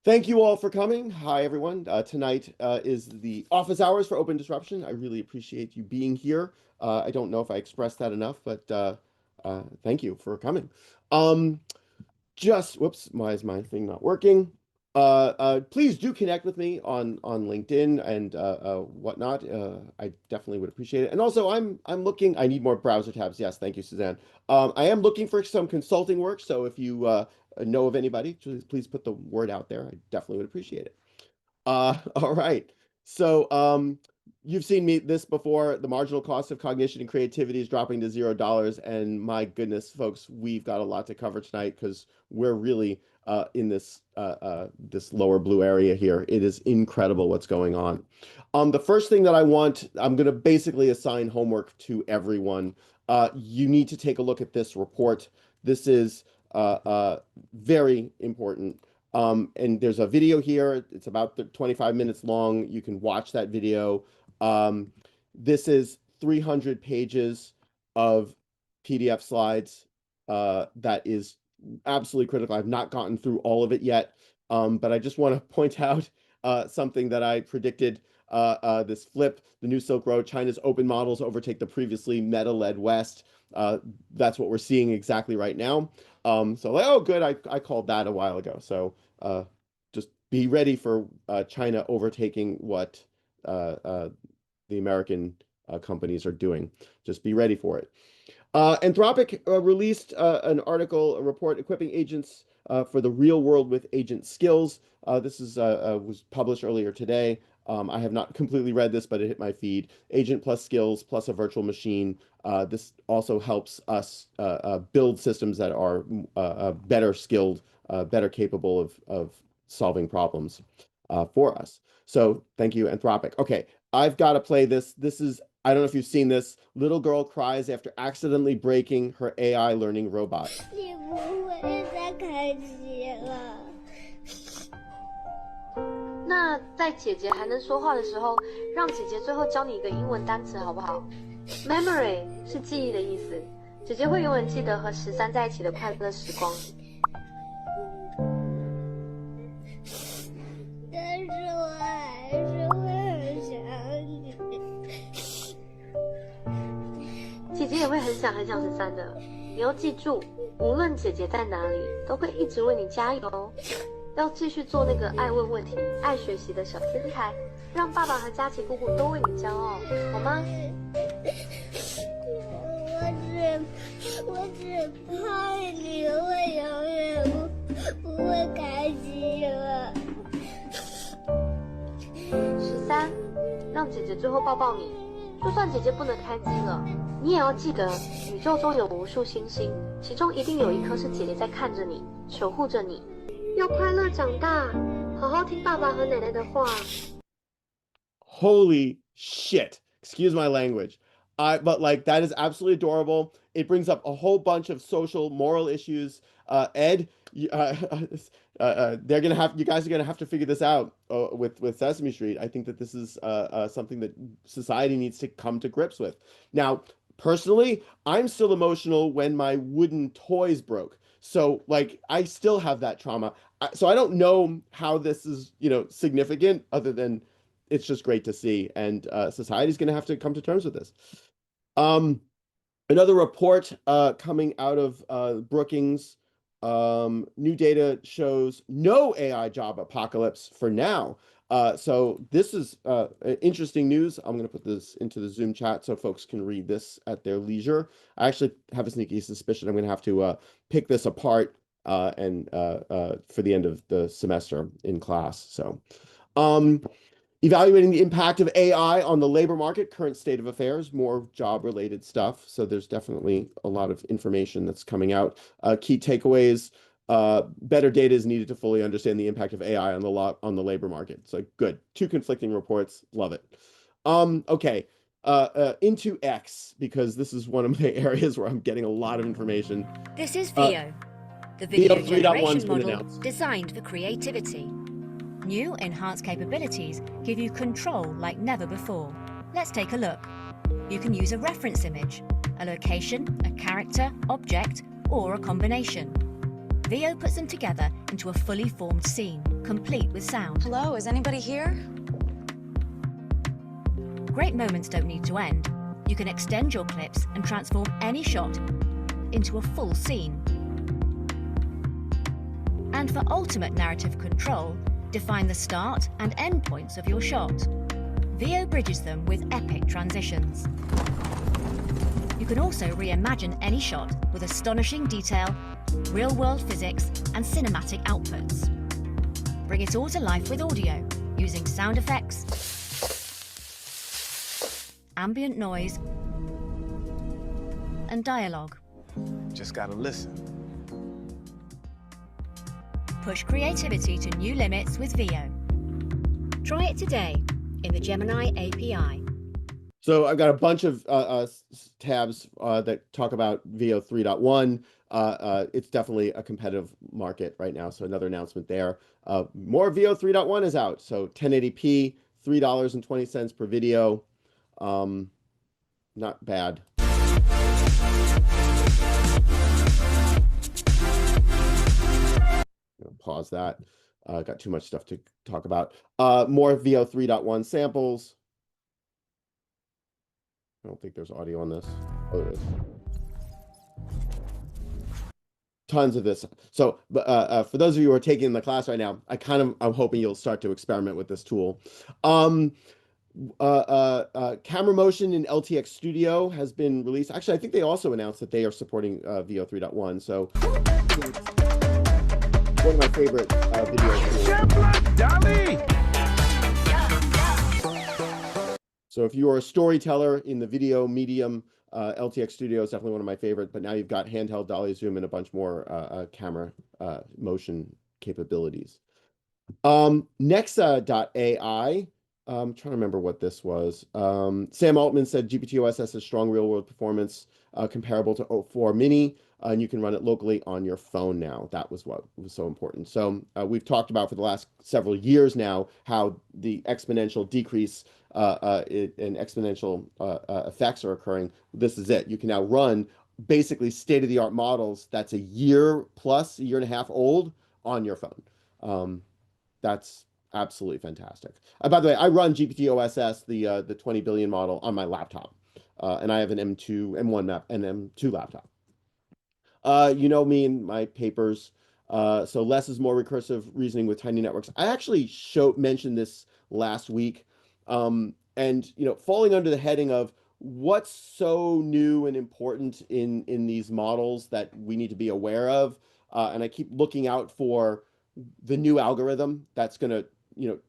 Thank you all for coming. Hi, everyone. Tonight is the office hours for Open Disruption. I really appreciate you being here. I don't know if I expressed that enough, but thank you for coming. Um, whoops, why is my thing not working? Please do connect with me on LinkedIn and whatnot. I definitely would appreciate it. And also, I'm looking. I need more browser tabs. Yes, thank you, Suzanne. I am looking for some consulting work. So if you know of anybody, please put the word out there. I definitely would appreciate it. All right. So, you've seen me this before. The marginal cost of cognition and creativity is dropping to $0. And my goodness, folks, we've got a lot to cover tonight because we're really in this lower blue area here. It is incredible what's going on. The first thing that I'm going to basically assign homework to everyone. You need to take a look at this report. This is very important. And there's a video here. It's about 25 minutes long. You can watch that video. Um, this is 300 pages of PDF slides. That is absolutely critical. I've not gotten through all of it yet, but I just want to point out something that I predicted. This flip, the new Silk Road, China's open models overtake the previously meta-led West. That's what we're seeing exactly right now. So like, oh, good, I called that a while ago. So uh, just be ready for China overtaking what the American companies are doing. Just be ready for it. Anthropic released an article, a report equipping agents for the real world with agent skills. This was published earlier today. I have not completely read this, but it hit my feed. Agent plus skills plus a virtual machine. This also helps us build systems that are better skilled, better capable of solving problems for us. So thank you, Anthropic. Okay, I've got to play this. I don't know if you've seen this. Little girl cries after accidentally breaking her AI learning robot. 你不会再开机了。那在姐姐还能说话的时候，让姐姐最后教你一个英文单词好不好 ？Memory 是记忆的意思，姐姐会永远记得和13在一起的快乐时光。但是我还是会很想你。姐姐也会很想很想13的。你要记住，无论姐姐在哪里，都会一直为你加油。要继续做那个爱问问题、爱学习的小天才，让爸爸和佳琪姑姑都为你骄傲，好吗？我只怕你会永远不会开机了。13，让姐姐最后抱抱你。就算姐姐不能开机了，你也要记得，宇宙中有无数星星，其中一定有一颗是姐姐在看着你，守护着你。要快乐长大，好好听爸爸和奶奶的话。Holy shit. Excuse my language. But like that is absolutely adorable. It brings up a whole bunch of social, moral issues. Ed, you guys are gonna have to figure this out with Sesame Street. I think that this is something that society needs to come to grips with. Now, personally, I'm still emotional when my wooden toys broke. So like I still have that trauma. So I don't know how this is, significant other than it's just great to see. And society's going to have to come to terms with this. Um, Another report coming out of Brookings. New data shows no AI job apocalypse for now. So this is interesting news. I'm going to put this into the Zoom chat so folks can read this at their leisure. I actually have a sneaky suspicion I'm going to have to pick this apart and for the end of the semester in class. So, evaluating the impact of AI on the labor market, current state of affairs, more job-related stuff. So there's definitely a lot of information that's coming out. Key takeaways, better data is needed to fully understand the impact of AI on the labor market. So good. Two conflicting reports. Love it. Okay. Into X, because this is one of my areas where I'm getting a lot of information. This is VO, the VO video 3.1's generation been model announced. designed for creativity. New enhanced capabilities give you control like never before. Let's take a look. You can use a reference image, a location, a character, object, or a combination. VO puts them together into a fully formed scene, complete with sound. Hello, is anybody here? Great moments don't need to end. You can extend your clips and transform any shot into a full scene. And for ultimate narrative control, define the start and end points of your shot. VO bridges them with epic transitions. You can also reimagine any shot with astonishing detail, real-world physics, and cinematic outputs. Bring it all to life with audio, using sound effects, ambient noise, and dialogue. Just gotta listen. Push creativity to new limits with VO. Try it today in the Gemini API. So I've got a bunch of tabs that talk about VO 3.1. It's definitely a competitive market right now. So another announcement there. More VO 3.1 is out. So 1080p, $3.20 per video. Not bad. Pause that. Got too much stuff to talk about. More VO 3.1 samples. I don't think there's audio on this. Oh, there is. Tons of this. So for those of you who are taking the class right now, I'm hoping you'll start to experiment with this tool. Camera motion in LTX Studio has been released. Actually, I think they also announced that they are supporting VO 3.1. So one of my favorite videos. So if you are a storyteller in the video medium, LTX Studio is definitely one of my favorite, but now you've got handheld dolly zoom and a bunch more camera motion capabilities. Nexa.ai, I'm trying to remember what this was. Sam Altman said GPT-OSS has strong real-world performance comparable to O4 Mini, and you can run it locally on your phone now. That was what was so important. So we've talked about for the last several years now how the exponential decrease and exponential effects are occurring. This is it. You can now run basically state-of-the-art models that's a year plus, a year and a half old on your phone. That's absolutely fantastic. By the way, I run GPT-OSS, the 20 billion model, on my laptop, and I have an M1 map, and M2 laptop. You know me and my papers. So less is more recursive reasoning with tiny networks. I actually mentioned this last week, and falling under the heading of what's so new and important in these models that we need to be aware of, and I keep looking out for the new algorithm that's going to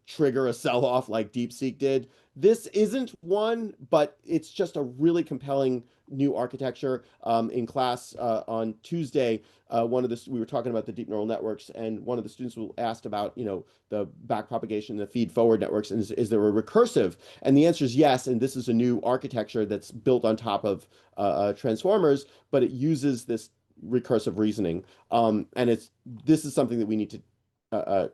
trigger a sell-off like DeepSeek did. This isn't one, but it's just a really compelling new architecture. In class on Tuesday, we were talking about the deep neural networks, and one of the students asked about the backpropagation, the feed-forward networks, and is there a recursive? And the answer is yes. And this is a new architecture that's built on top of transformers, but it uses this recursive reasoning. And this is something that we need to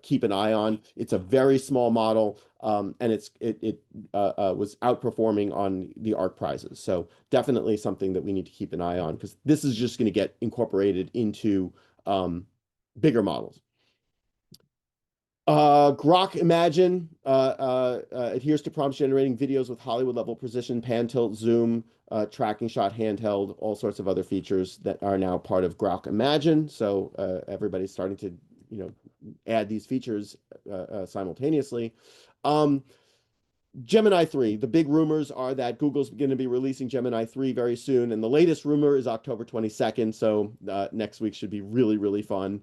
keep an eye on. It's a very small model, and it was outperforming on the ARC prizes. So definitely something that we need to keep an eye on, because this is just going to get incorporated into bigger models. Grok Imagine adheres to prompts generating videos with Hollywood level precision, pan, tilt, zoom, tracking shot, handheld, all sorts of other features that are now part of Grok Imagine. So everybody's starting to add these features simultaneously. Gemini 3, the big rumors are that Google's going to be releasing Gemini 3 very soon, and the latest rumor is October 22nd, so next week should be really, really fun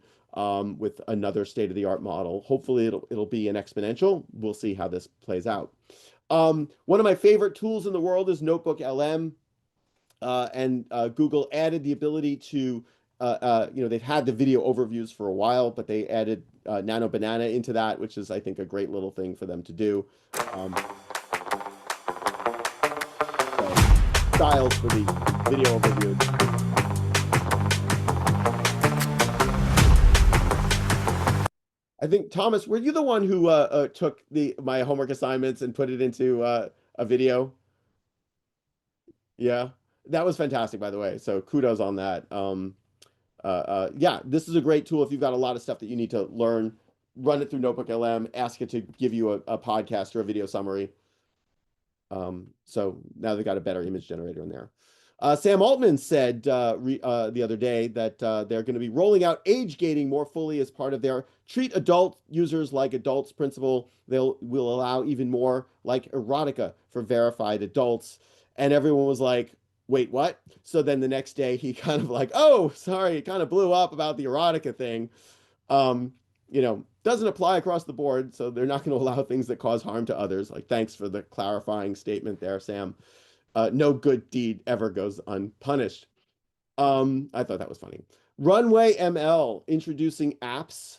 with another state-of-the-art model. Hopefully it'll be an exponential. We'll see how this plays out. One of my favorite tools in the world is Notebook LM, and Google added the ability to they've had the video overviews for a while, but they added Nano Banana into that, which is, I think, a great little thing for them to do. So, styles for the video overviews. I think, Thomas, were you the one who took my homework assignments and put it into a video? Yeah, that was fantastic, by the way. So kudos on that. yeah, this is a great tool if you've got a lot of stuff that you need to learn. Run it through Notebook LM, ask it to give you a podcast or a video summary. So now they've got a better image generator in there. Sam Altman said the other day that they're going to be rolling out age gating more fully as part of their treat adult users like adults principle. Will allow even more like erotica for verified adults. And everyone was like, wait, what? So then the next day he kind of like, oh, sorry, it kind of blew up about the erotica thing. Um, doesn't apply across the board, so they're not going to allow things that cause harm to others. Like, thanks for the clarifying statement there, Sam. No good deed ever goes unpunished. I thought that was funny. Runway ML introducing apps.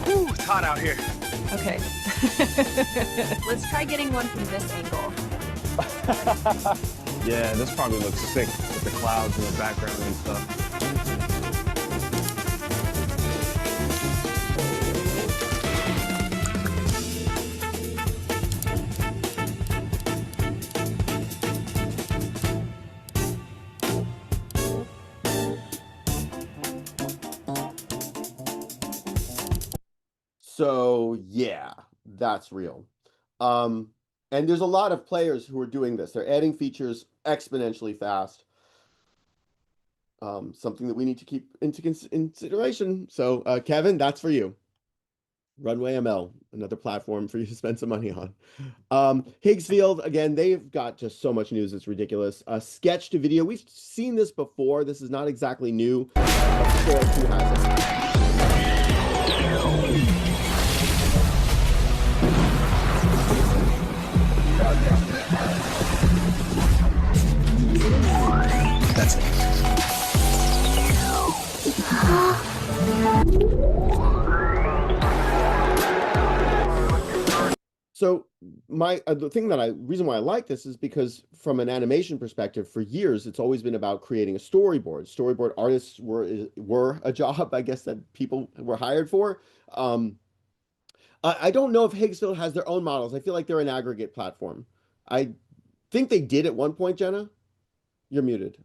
Whew, it's hot out here. Okay. Let's try getting one from this angle. Yeah, this probably looks sick with the clouds in the background and stuff. So yeah, that's real. And there's a lot of players who are doing this. They're adding features exponentially fast. Something that we need to keep into consideration. So Kevin, that's for you. Runway ML, another platform for you to spend some money on. Higgsfield, again, they've got just so much news, it's ridiculous. Sketch to video, we've seen this before. This is not exactly new. Sora 2 has it. That's it. So the reason why I like this is because from an animation perspective, for years it's always been about creating a storyboard. Storyboard artists were a job, I guess, that people were hired for. I don't know if Higgsfield has their own models. I feel like they're an aggregate platform. I think they did at one point, Jenna. You're muted.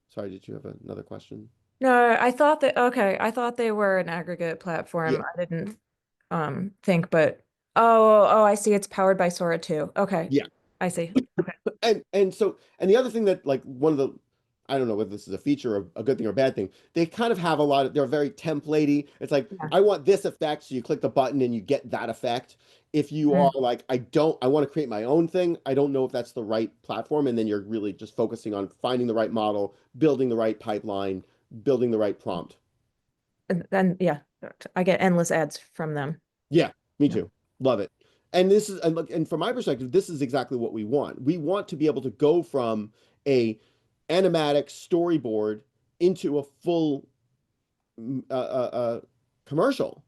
Sorry, did you have another question? No, I thought I thought they were an aggregate platform. Yeah. I didn't think, but oh, I see it's powered by Sora 2. Okay. Yeah. I see. Okay. And the other thing that, like, one of the, I don't know whether this is a feature or a good thing or a bad thing, they kind of have they're very templatey. It's like, Yeah. I want this effect, so you click the button and you get that effect. If you are like, I want to create my own thing, I don't know if that's the right platform. And then you're really just focusing on finding the right model, building the right pipeline, building the right prompt. And then yeah, I get endless ads from them. Yeah, me Yeah. too. Love it. And this is, and from my perspective, this is exactly what we want. We want to be able to go from a animatic storyboard into a full commercial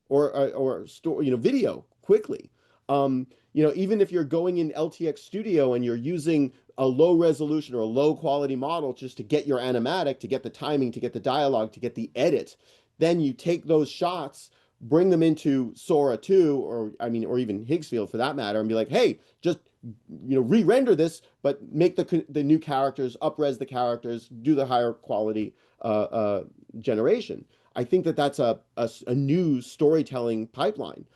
or story, video quickly. Even if you're going in LTX Studio and you're using a low resolution or a low quality model just to get your animatic, to get the timing, to get the dialogue, to get the edit, then you take those shots, bring them into Sora 2, or even Higgsfield for that matter, and be like, hey, just re-render this, but make the new characters, up-res the characters, do the higher quality generation. I think that's a new storytelling pipeline.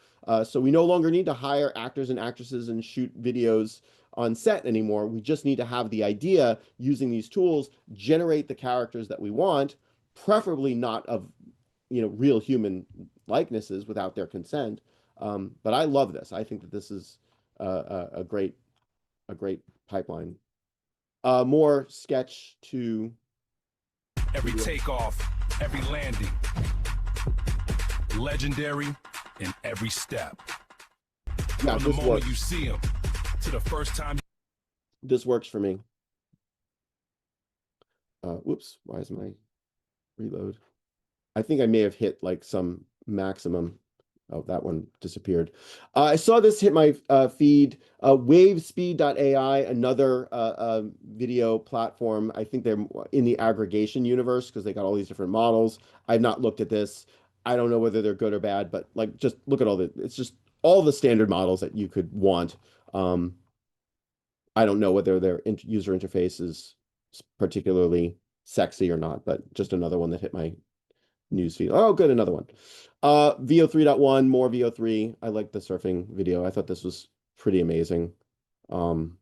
So we no longer need to hire actors and actresses and shoot videos on set anymore. We just need to have the idea, using these tools, generate the characters that we want, preferably not of real human likenesses without their consent. But I love this. I think that this is a great pipeline. More sketch to every takeoff, every landing, legendary in every step. Yeah, From the this moment works. you see him to the first time. This works for me. Whoops, why is my reload? I think I may have hit like some maximum Oh, that one disappeared. I saw this hit my feed. Wavespeed.ai, another video platform. I think they're in the aggregation universe because they got all these different models. I've not looked at this. I don't know whether they're good or bad, but like just look at it's just all the standard models that you could want. Um, I don't know whether their user interface is particularly sexy or not, but just another one that hit my newsfeed. Oh, good, another one. VO 3.1, more VO 3. I like the surfing video. I thought this was pretty amazing. Um,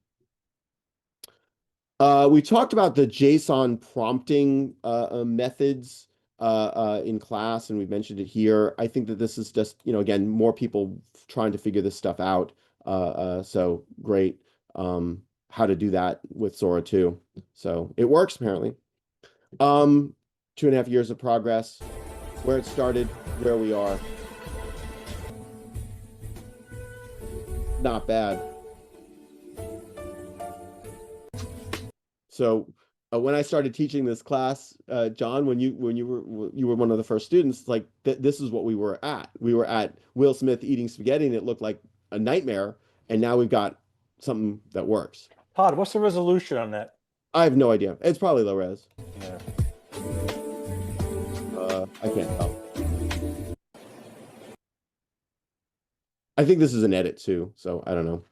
we talked about the JSON prompting methods in class, and we've mentioned it here. I think that this is just, again, more people trying to figure this stuff out. So great. How to do that with Sora 2. So it works apparently. 2.5 years of progress, where it started, where we are. Not bad. So when I started teaching this class, John, when you were one of the first students, like this is what we were at. We were at Will Smith eating spaghetti, and it looked like a nightmare. And now we've got something that works. Todd, what's the resolution on that? I have no idea. It's probably low res. Yeah. I can't tell. I think this is an edit too, so I don't know.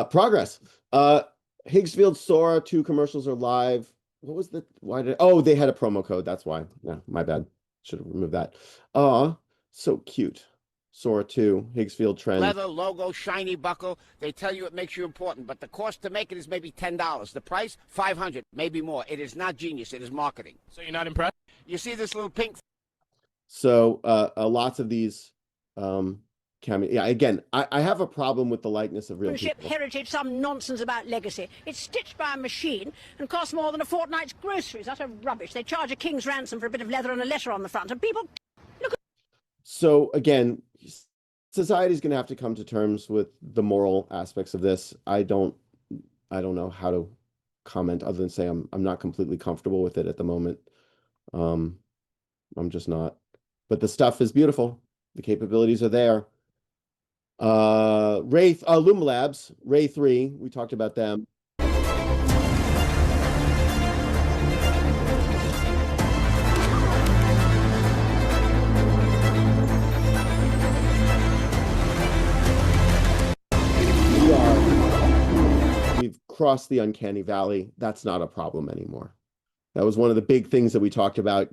Progress. Higgsfield Sora 2 commercials are live. What was they had a promo code. That's why. Yeah, my bad. Should have removed that. So cute. Sora 2, Higgsfield trend. Leather, logo, shiny buckle. They tell you it makes you important, but the cost to make it is maybe $10. The price, $500, maybe more. It is not genius. It is marketing. So you're not impressed? You see this little pink. So lots of these yeah, again, I have a problem with the likeness of real people. Heritage, some nonsense about legacy. It's stitched by a machine and costs more than a fortnight's groceries. Utter rubbish. They charge a king's ransom for a bit of leather and a letter on the front, and people look at. So again, society's going to have to come to terms with the moral aspects of this. I don't know how to comment other than say I'm not completely comfortable with it at the moment. I'm just not. But the stuff is beautiful. The capabilities are there. Luma Labs, Ray 3, we talked about them. We've crossed the uncanny valley. That's not a problem anymore. That was one of the big things that we talked about,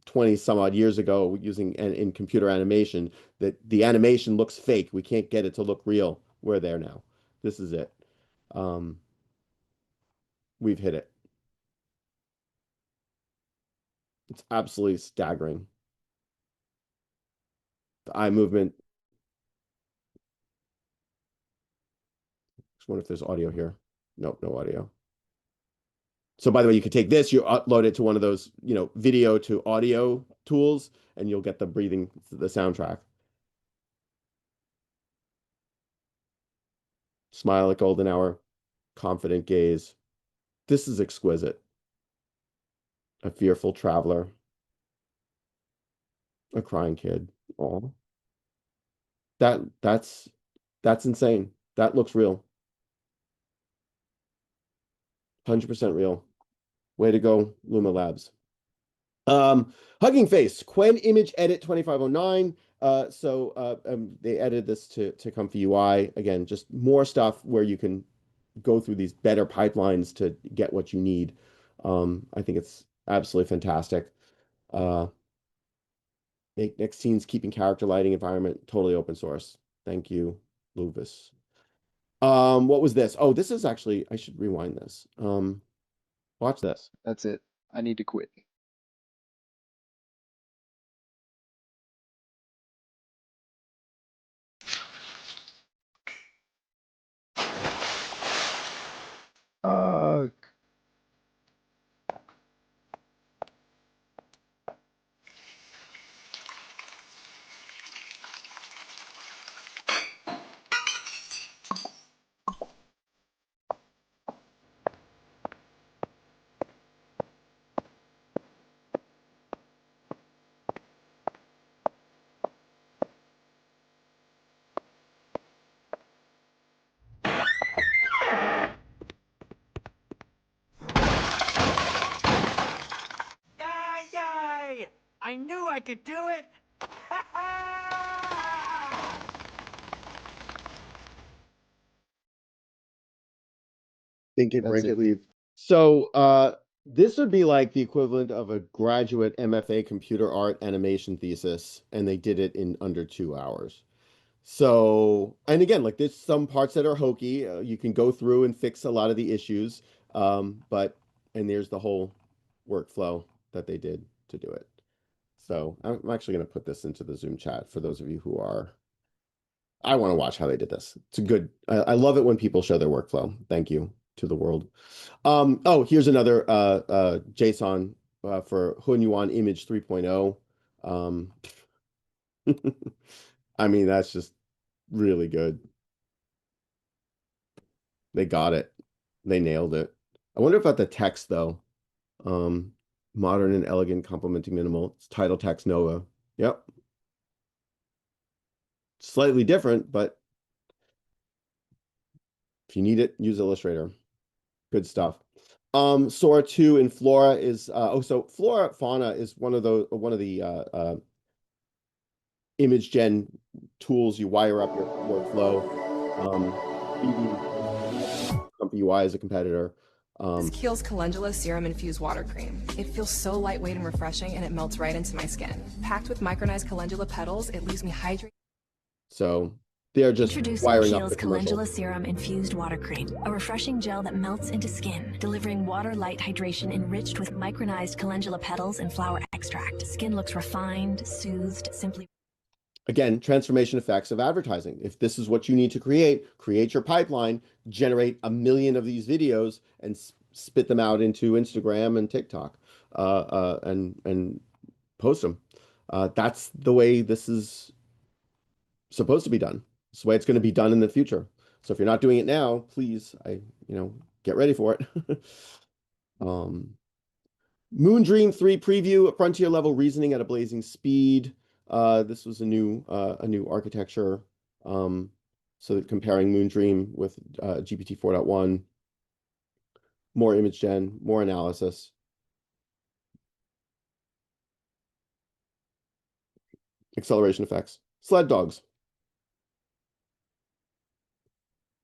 20 some odd years ago using in computer animation, that the animation looks fake. We can't get it to look real. We're there now. This is it. We've hit it. It's absolutely staggering. The eye movement. Just wonder if there's audio here. Nope, no audio. So by the way, you could take this, you upload it to one of those, video to audio tools, and you'll get the soundtrack. Smile at golden hour, confident gaze. This is exquisite. A fearful traveler. A crying kid. Oh. That's insane. That looks real. 100% real. Way to go, Luma Labs. Hugging Face, Quen Image Edit 2509. They edited this to Comfy UI. Again, just more stuff where you can go through these better pipelines to get what you need. I think it's absolutely fantastic. Make next scenes, keeping character lighting environment totally open source. Thank you, Luvis. What was this? Oh, this is actually, I should rewind this. Watch this. That's it. I need to quit. I knew I could do it. Think it, That's break it. it, leave. So this would be like the equivalent of a graduate MFA computer art animation thesis, and they did it in under 2 hours. So, and again, like there's some parts that are hokey. You can go through and fix a lot of the issues, but and there's the whole workflow that they did to do it. So I'm actually going to put this into the Zoom chat for those of you who are. I want to watch how they did this. It's a good. I love it when people show their workflow. Thank you to the world. Oh, here's another JSON for Hunyuan Image 3.0. I mean, that's just really good. They got it. They nailed it. I wonder about the text though. Modern and elegant, complementing minimal. It's title text Nova. Yep. Slightly different, but if you need it, use Illustrator. Good stuff. Sora 2 in Flora is so Flora Fauna is one of the image gen tools. You wire up your workflow. Comfy UI is a competitor. This Kiehl's Calendula Serum Infused Water Cream. It feels so lightweight and refreshing, and it melts right into my skin. Packed with micronized calendula petals, it leaves me hydrated. So they're just Introducing wiring up Kiehl's the commercial. Calendula Serum Infused Water Cream, a refreshing gel that melts into skin, delivering water-light hydration enriched with micronized calendula petals and flower extract. Skin looks refined, soothed, simply. Again, transformation effects of advertising. If this is what you need to create your pipeline, generate 1 million of these videos, and spit them out into Instagram and TikTok, and post them. That's the way this is supposed to be done. It's the way it's going to be done in the future. So if you're not doing it now, please, get ready for it. Moondream 3 preview, a frontier level reasoning at a blazing speed. This was a new architecture. So comparing Moondream with GPT 4.1, more image gen, more analysis. Acceleration effects. Sled dogs.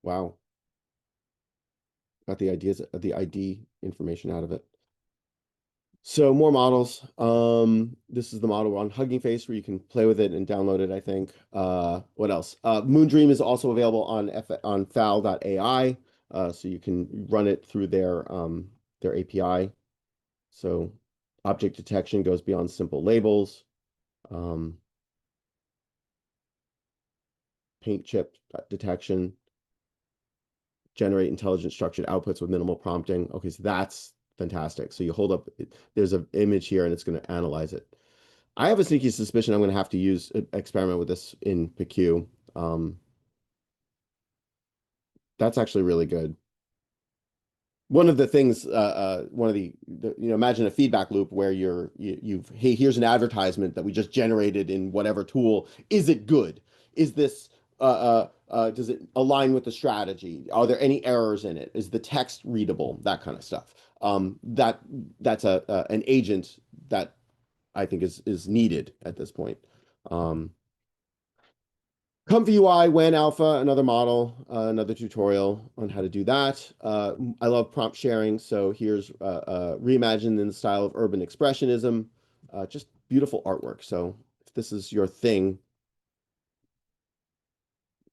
Wow. Got the ID information out of it. So more models. This is the model on Hugging Face where you can play with it and download it, I think. What else? Moondream is also available on fowl.ai. So you can run it through their API. So object detection goes beyond simple labels. Paint chip detection. Generate intelligent structured outputs with minimal prompting. Okay, so that's fantastic. So you hold up, there's an image here and it's going to analyze it. I have a sneaky suspicion I'm going to have to experiment with this in PQ. That's actually really good. One of the things, imagine a feedback loop where hey, here's an advertisement that we just generated in whatever tool. Is it good? Is this, does it align with the strategy? Are there any errors in it? Is the text readable? That kind of stuff. That's an agent that I think is needed at this point. Comfy UI, WAN Alpha, another model, another tutorial on how to do that. I love prompt sharing. So here's reimagined in the style of urban expressionism, just beautiful artwork. So if this is your thing,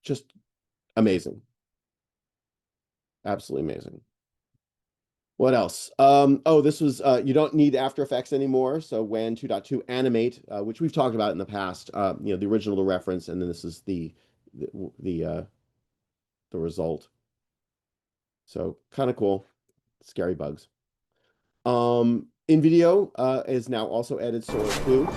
just amazing. Absolutely amazing. What else? This was, you don't need After Effects anymore. So WAN 2.2 Animate, which we've talked about in the past, the original to reference, and then this is the result. So kind of cool. Scary bugs. In video is now also added Sora 2.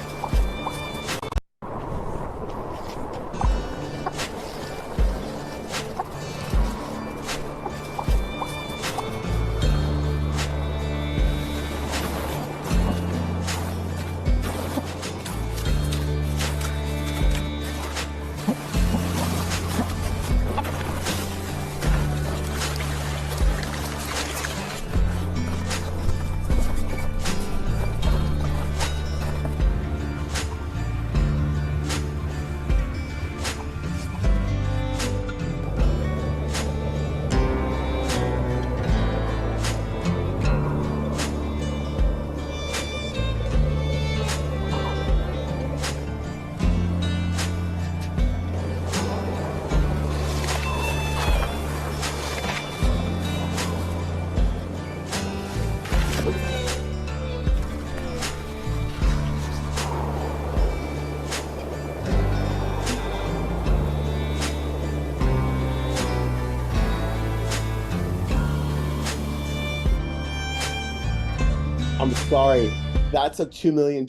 Sorry, that's a $2 million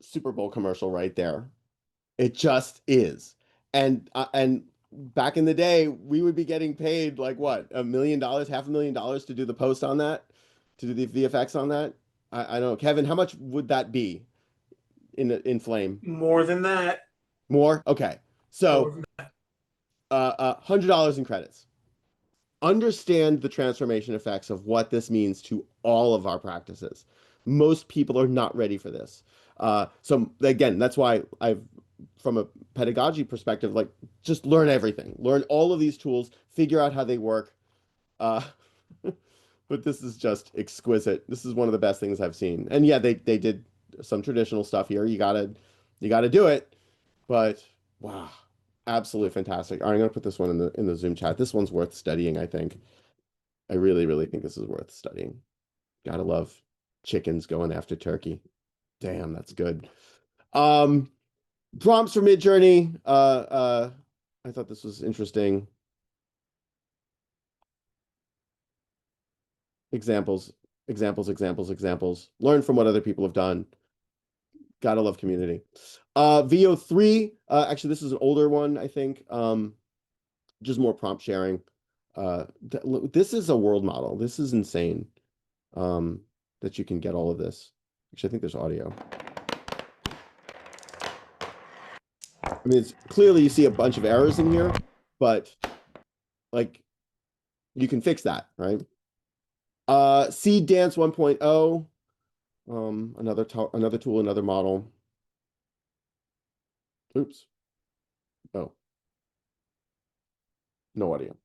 Super Bowl commercial right there. It just is. And back in the day, we would be getting paid like what, $1 million, $500,000 to do the post on that, to do the VFX on that. I don't know, Kevin, how much would that be in Flame? More than that. More? Okay. So, $100 in credits. Understand the transformation effects of what this means to all of our practices. Most people are not ready for this. So again, that's why from a pedagogy perspective, like just learn everything, learn all of these tools, figure out how they work. Uh, but this is just exquisite. This is one of the best things I've seen. And yeah, they did some traditional stuff here. You gotta do it. But wow, absolutely fantastic. All right, I'm gonna put this one in the Zoom chat. This one's worth studying, I think. I really, really think this is worth studying. Gotta love chickens going after turkey. Damn, that's good. Prompts for Midjourney. I thought this was interesting. Examples, examples. Learn from what other people have done. Gotta love community. VO3, actually, this is an older one, I think. Just more prompt sharing. This is a world model. This is insane. That you can get all of this. Actually, I think there's audio. I mean, it's clearly you see a bunch of errors in here, but like you can fix that, right? Seed Dance 1.0, another tool, another model. Oops. Oh. No audio.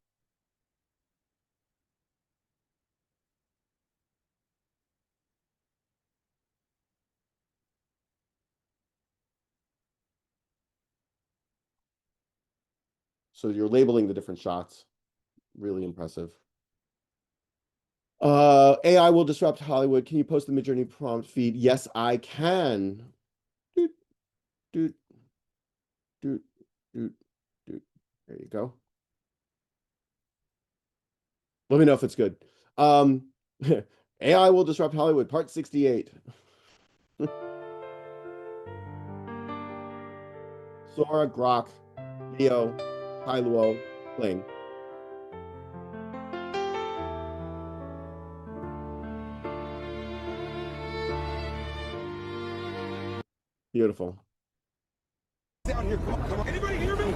So you're labeling the different shots. Really impressive. AI will disrupt Hollywood. Can you post the Midjourney prompt feed? Yes, I can. Doot, doot, doot, doot, doot. There you go. Let me know if it's good. AI will disrupt Hollywood, part 68. Sora, Grok, Leo, Hailuo, Kling. Beautiful. Down here, come on. Anybody hear me?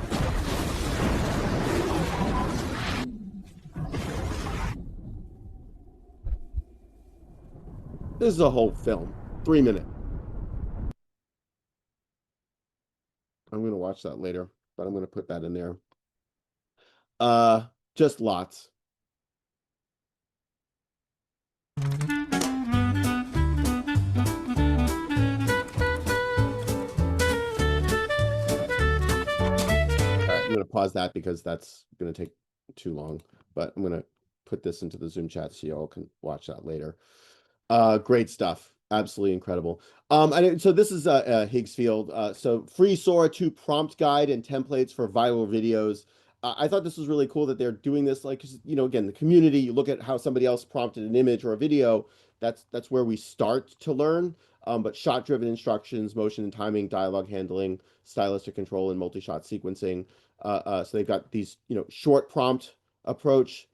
This is a whole film, 3 minutes. I'm going to watch that later, but I'm going to put that in there. Just lots. I'm going to pause that because that's going to take too long, but I'm going to put this into the Zoom chat so you all can watch that later. Great stuff. Absolutely incredible. So this is Higgsfield. So free Sora 2 prompt guide and templates for viral videos. I thought this was really cool that they're doing this, like, you know, again, the community, you look at how somebody else prompted an image or a video, that's where we start to learn. But shot-driven instructions, motion and timing, dialogue handling, stylistic control, and multi-shot sequencing. So they've got these, you know, short prompt approach,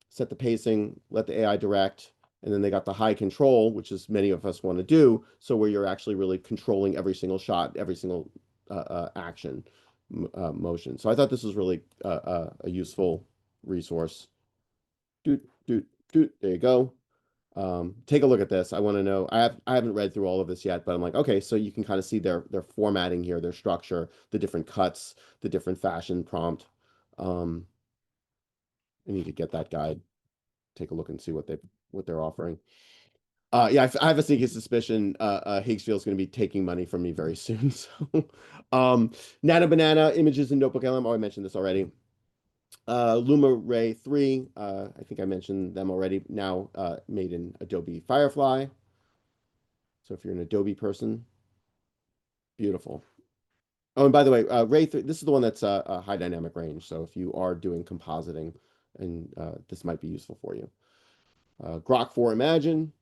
set the pacing, let the AI direct, and then they got the high control, which is many of us want to do. So where you're actually really controlling every single shot, every single action, motion. So I thought this was really a useful resource. Doot, doot, doot. There you go. Take a look at this. I want to know. I haven't read through all of this yet, but I'm like, okay, so you can kind of see their formatting here, their structure, the different cuts, the different fashion prompt. I need to get that guide. Take a look and see what they're offering. Yeah, I have a sneaky suspicion Higgsfield's going to be taking money from me very soon. So, Nano Banana images in Notebook LM. Oh, I mentioned this already. Luma Ray 3. I think I mentioned them already. Now made in Adobe Firefly. So if you're an Adobe person, beautiful. Oh, and by the way, Ray 3. This is the one that's a high dynamic range. So if you are doing compositing, and this might be useful for you. Grok 4 Imagine.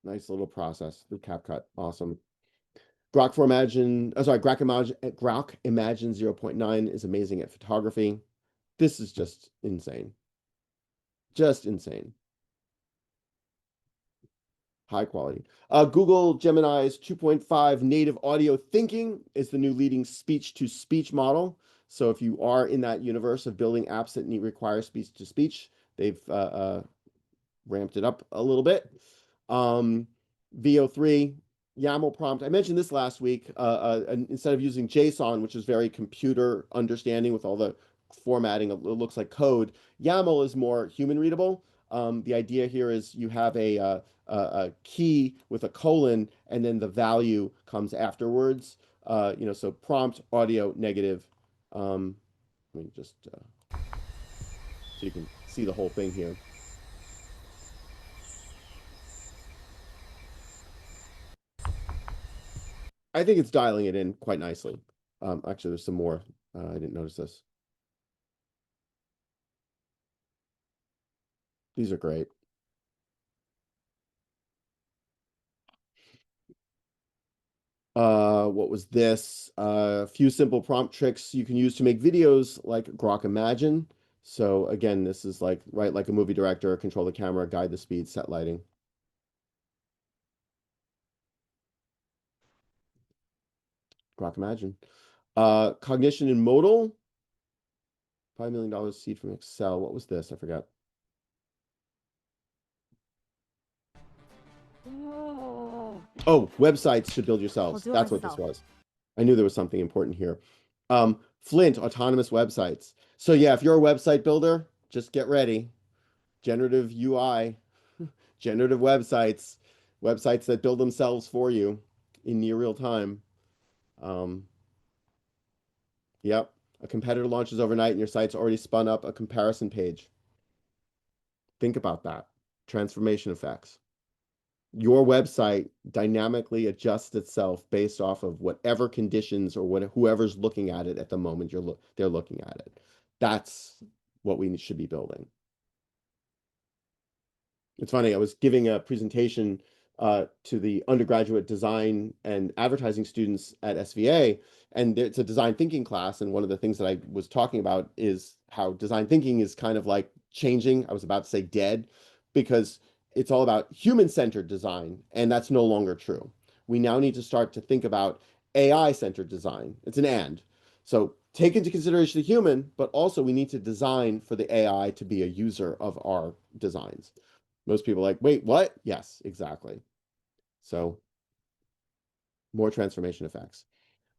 Nice little process through CapCut. Awesome. Grok for Imagine, Grok Imagine 0.9 is amazing at photography. This is just insane. Just insane. High quality. Google Gemini's 2.5 native audio thinking is the new leading speech-to-speech model. So if you are in that universe of building apps that require speech-to-speech, they've ramped it up a little bit. VO3, YAML prompt. I mentioned this last week. Instead of using JSON, which is very computer understanding with all the formatting, it looks like code. YAML is more human readable. The idea here is you have a key with a colon, and then the value comes afterwards. So prompt, audio, negative. Let me just so you can see the whole thing here. I think it's dialing it in quite nicely. Actually, there's some more. I didn't notice this. These are great. What was this? A few simple prompt tricks you can use to make videos like Grok Imagine. So again, this is like like a movie director, control the camera, guide the speed, set lighting. Grok Imagine. Cognition in modal. $5 million seed from Excel. What was this? I forgot. Oh, websites to build yourselves. That's what this was. I knew there was something important here. Flint, autonomous websites. So yeah, if you're a website builder, just get ready. Generative UI, generative websites that build themselves for you in near real time. Yep. A competitor launches overnight and your site's already spun up a comparison page. Think about that. Transformation effects. Your website dynamically adjusts itself based off of whatever conditions or whoever's looking at it at the moment they're looking at it. That's what we should be building. It's funny, I was giving a presentation to the undergraduate design and advertising students at SVA, and it's a design thinking class, and one of the things that I was talking about is how design thinking is kind of like changing. I was about to say dead, because it's all about human-centered design, and that's no longer true. We now need to start to think about AI-centered design. It's an and. So take into consideration the human, but also we need to design for the AI to be a user of our designs. Most people are like, wait, what? Yes, exactly. So more transformation effects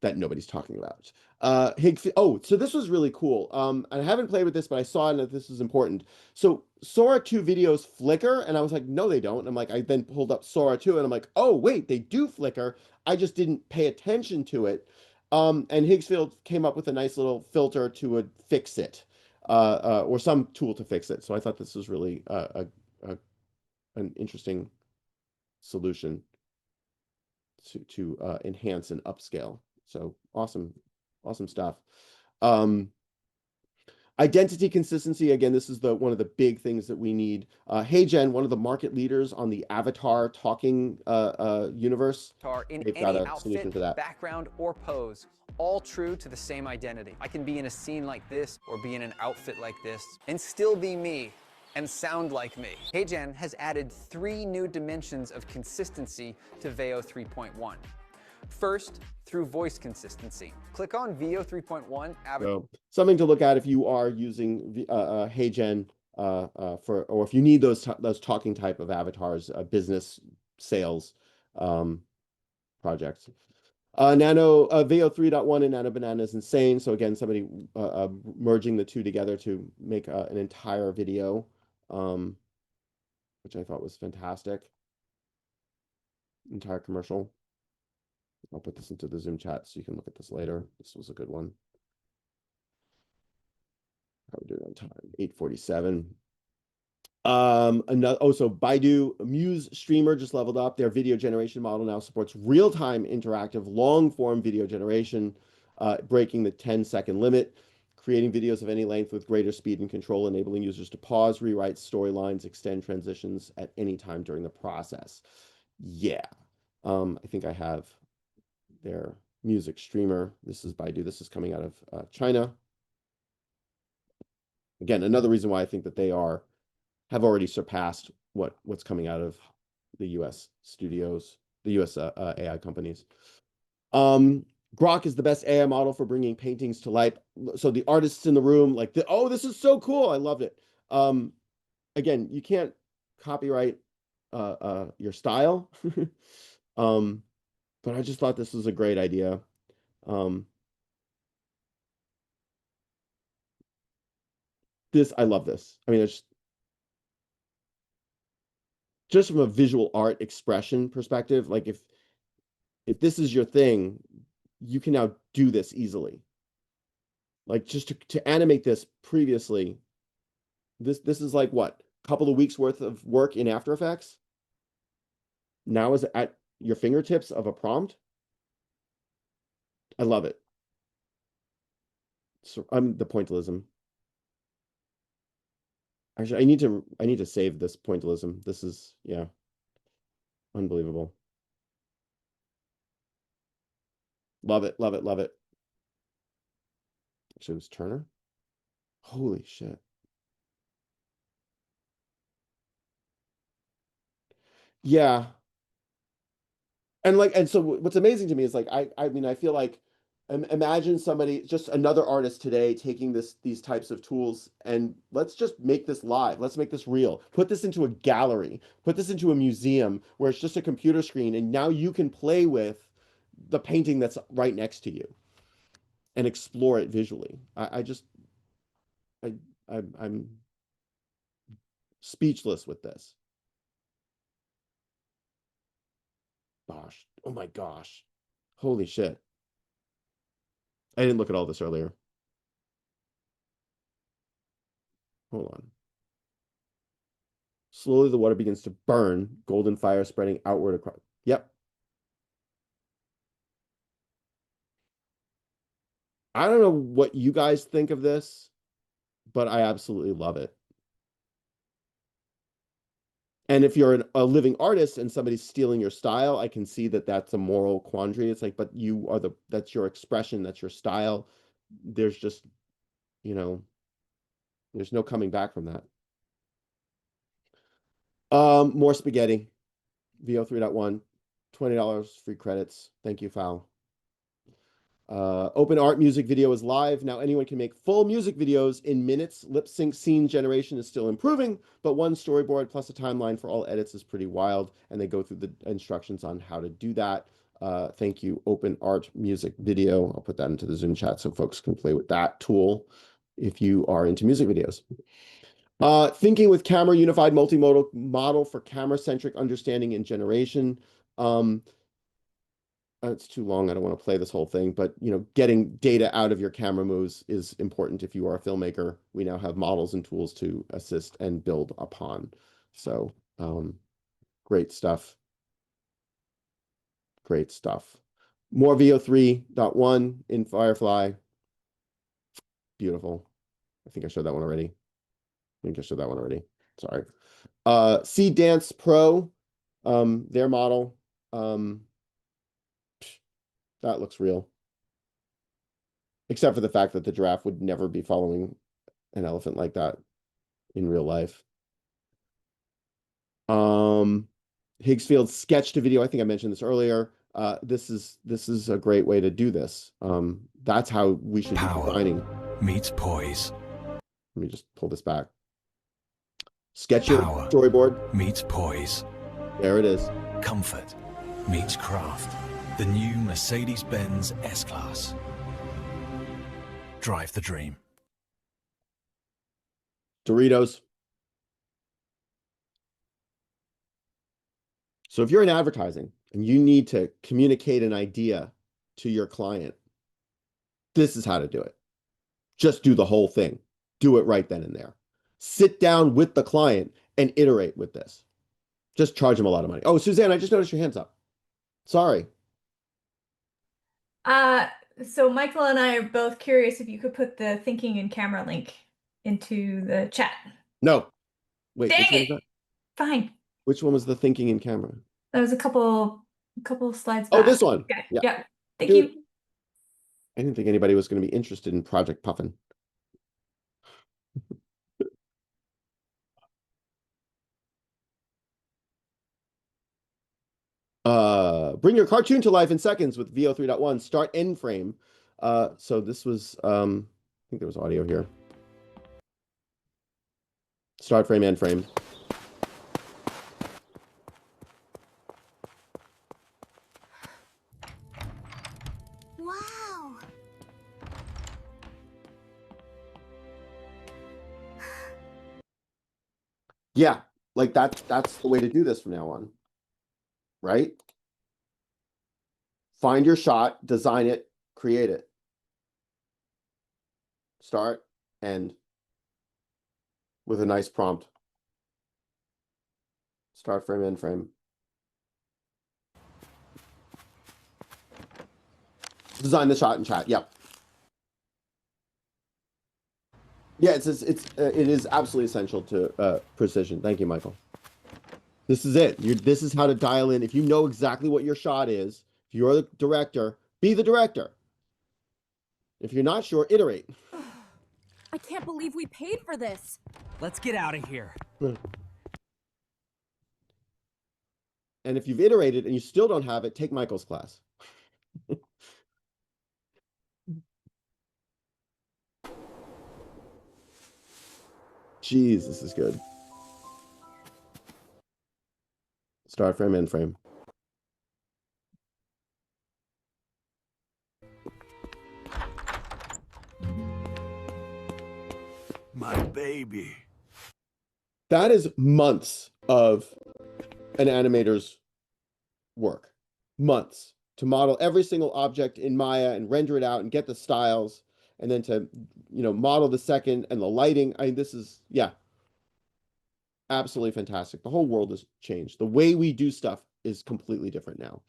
that nobody's talking about. So this was really cool. I haven't played with this, but I saw that this is important. So Sora 2 videos flicker, and I was like, no, they don't. And I'm like, I then pulled up Sora 2, and I'm like, oh, wait, they do flicker. I just didn't pay attention to it. And Higgsfield came up with a nice little filter to fix it, or some tool to fix it. So I thought this was really an interesting solution to enhance and upscale. So awesome stuff. Identity consistency. Again, this is one of the big things that we need. HeyGen, one of the market leaders on the avatar talking universe. In They've any got a outfit, solution for that. background, or pose, all true to the same identity. I can be in a scene like this or be in an outfit like this and still be me and sound like me. HeyGen has added 3 new dimensions of consistency to Veo 3.1. First, through voice consistency. Click on Veo 3.1. So something to look at if you are using HeyGen or if you need those talking type of avatars, business sales projects. Veo 3.1 and Nano Banana is insane. So again, somebody merging the two together to make an entire video, which I thought was fantastic. Entire commercial. I'll put this into the Zoom chat so you can look at this later. This was a good one. How are we doing on time? 8:47. So Baidu Muse Streamer just leveled up. Their video generation model now supports real-time interactive long-form video generation, breaking the 10-second limit, creating videos of any length with greater speed and control, enabling users to pause, rewrite storylines, extend transitions at any time during the process. Yeah. I think I have their music streamer. This is Baidu. This is coming out of China. Again, another reason why I think that they have already surpassed what's coming out of the U.S. studios, the U.S. AI companies. Grok is the best AI model for bringing paintings to life. So the artists in the room, like, oh, this is so cool. I loved it. Again, you can't copyright your style. But I just thought this was a great idea. I love this. I mean, it's just from a visual art expression perspective, like if this is your thing, you can now do this easily. Like just to animate this previously, this is like what, a couple of weeks worth of work in After Effects. Now is at your fingertips of a prompt. I love it. So I'm the pointillism. Actually, I need to save this pointillism. This is, yeah, unbelievable. Love it, love it, love it. Actually, it was Turner. Holy shit. Yeah. And so what's amazing to me is like I mean I feel like imagine somebody, just another artist today, taking these types of tools and let's just make this live. Let's make this real. Put this into a gallery. Put this into a museum where it's just a computer screen and now you can play with the painting that's right next to you and explore it visually. I just I'm speechless with this. Gosh. Oh my gosh. Holy shit. I didn't look at all this earlier. Hold on. Slowly, the water begins to burn, golden fire spreading outward across. Yep. I don't know what you guys think of this, but I absolutely love it. And if you're a living artist and somebody's stealing your style, I can see that that's a moral quandary. It's like, but that's your expression, that's your style. There's just, you know, there's no coming back from that. More spaghetti. VO 3.1, $20 free credits. Thank you, Foul. Open Art music video is live. Now anyone can make full music videos in minutes. Lip sync scene generation is still improving, but one storyboard plus a timeline for all edits is pretty wild, and they go through the instructions on how to do that. Thank you, Open Art music video. I'll put that into the Zoom chat so folks can play with that tool if you are into music videos. Thinking with camera, unified multimodal model for camera-centric understanding and generation. It's too long. I don't want to play this whole thing, but getting data out of your camera moves is important if you are a filmmaker. We now have models and tools to assist and build upon. So, great stuff. Great stuff. More VO 3.1 in Firefly. Beautiful. I think I showed that one already. Sorry. C Dance Pro, their model. That looks real. Except for the fact that the giraffe would never be following an elephant like that in real life. Higgsfield sketch to video. I think I mentioned this earlier. This is a great way to do this. That's how we should be designing. Meets poise. Let me just pull this back. Sketch your storyboard. Meets poise. There it is. Comfort meets craft. The new Mercedes-Benz S-Class. Drive the dream. Doritos. So if you're in advertising and you need to communicate an idea to your client, this is how to do it. Just do the whole thing. Do it right then and there. Sit down with the client and iterate with this. Just charge them a lot of money. Oh, Suzanne, I just noticed your hands up. Sorry. So Michael and I are both curious if you could put the thinking in camera link into the chat. No. Wait, Dang which one it. is that? Fine. Which one was the thinking in camera? That was a couple slides Oh, back. this one. Okay. Yeah. Yeah. Thank Dude, you. I didn't think anybody was going to be interested in Project Puffin. Bring your cartoon to life in seconds with VO 3.1. Start end frame. So this was I think there was audio here. Start frame, end frame. Wow. Yeah, like that's the way to do this from now on. Right? Find your shot, design it, create it. Start, end with a nice prompt. Start frame, end frame. Design the shot and chat. Yep. Yeah, it is absolutely essential to precision. Thank you, Michael. This is it. This is how to dial in. If you know exactly what your shot is, if you're the director, be the director. If you're not sure, iterate. I can't believe we paid for this. Let's get out of here. And if you've iterated and you still don't have it, take Michael's class. Jeez, this is good. Start frame, end frame. My baby. That is months of an animator's work. Months to model every single object in Maya and render it out and get the styles, and then to, model the second and the lighting. This is, yeah, absolutely fantastic. The whole world has changed. The way we do stuff is completely different now.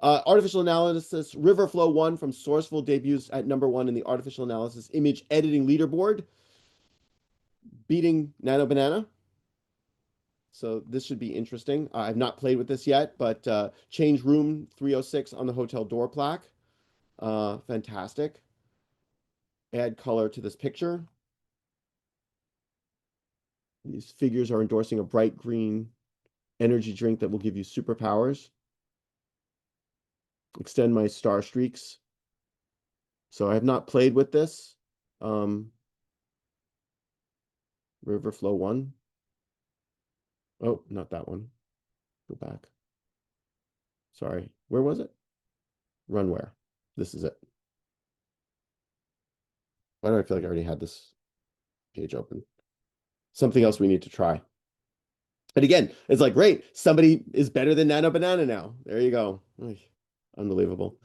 Artificial analysis, Riverflow 1 from Sourceful debuts at #1 in the artificial analysis image editing leaderboard, beating Nano Banana. So this should be interesting. I've not played with this yet, but change room 306 on the hotel door plaque. Fantastic. Add color to this picture. These figures are endorsing a bright green energy drink that will give you superpowers. Extend my star streaks. So I have not played with this. Riverflow 1. Oh, not that one. Go back. Sorry. Where was it? Runware. This is it. Why do I feel like I already had this page open? Something else we need to try. And again, it's like, great, somebody is better than Nano Banana now. There you go. Unbelievable.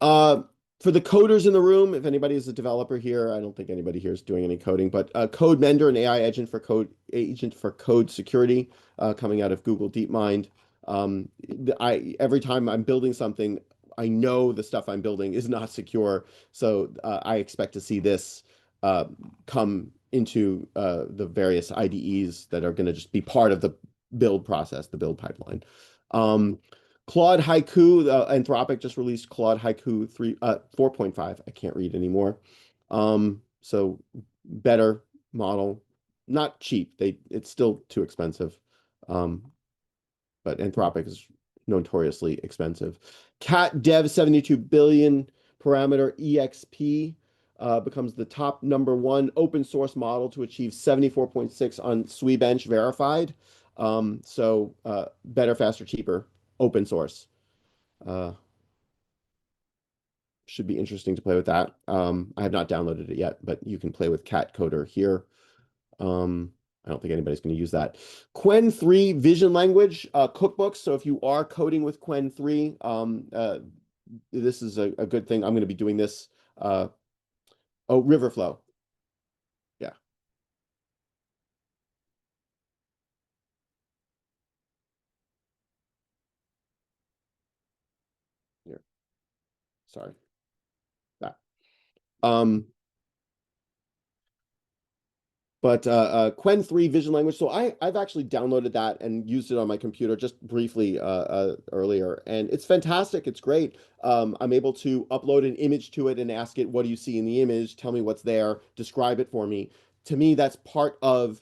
For the coders in the room, if anybody is a developer here, I don't think anybody here is doing any coding, but Code Mender, an AI agent for code security, coming out of Google DeepMind. Every time I'm building something, I know the stuff I'm building is not secure, so I expect to see this come into the various IDEs that are going to just be part of the build process, the build pipeline. Claude Haiku, Anthropic just released Claude Haiku 4.5. I can't read anymore. So better model, not cheap. It's still too expensive. But Anthropic is notoriously expensive. Cat Dev 72 billion parameter EXP becomes the top #1 open source model to achieve 74.6 on SWE-bench verified. So better, faster, cheaper, open source. Should be interesting to play with that. I have not downloaded it yet, but you can play with Cat Coder here. I don't think anybody's going to use that. Qwen 3 vision language cookbooks. So if you are coding with Qwen 3, this is a good thing. I'm going to be doing this. Riverflow. Yeah. Here. Sorry. That. But Qwen 3 vision language. So I've actually downloaded that and used it on my computer just briefly earlier, and it's fantastic. It's great. I'm able to upload an image to it and ask it, "What do you see in the image? Tell me what's there. Describe it for me." To me, that's part of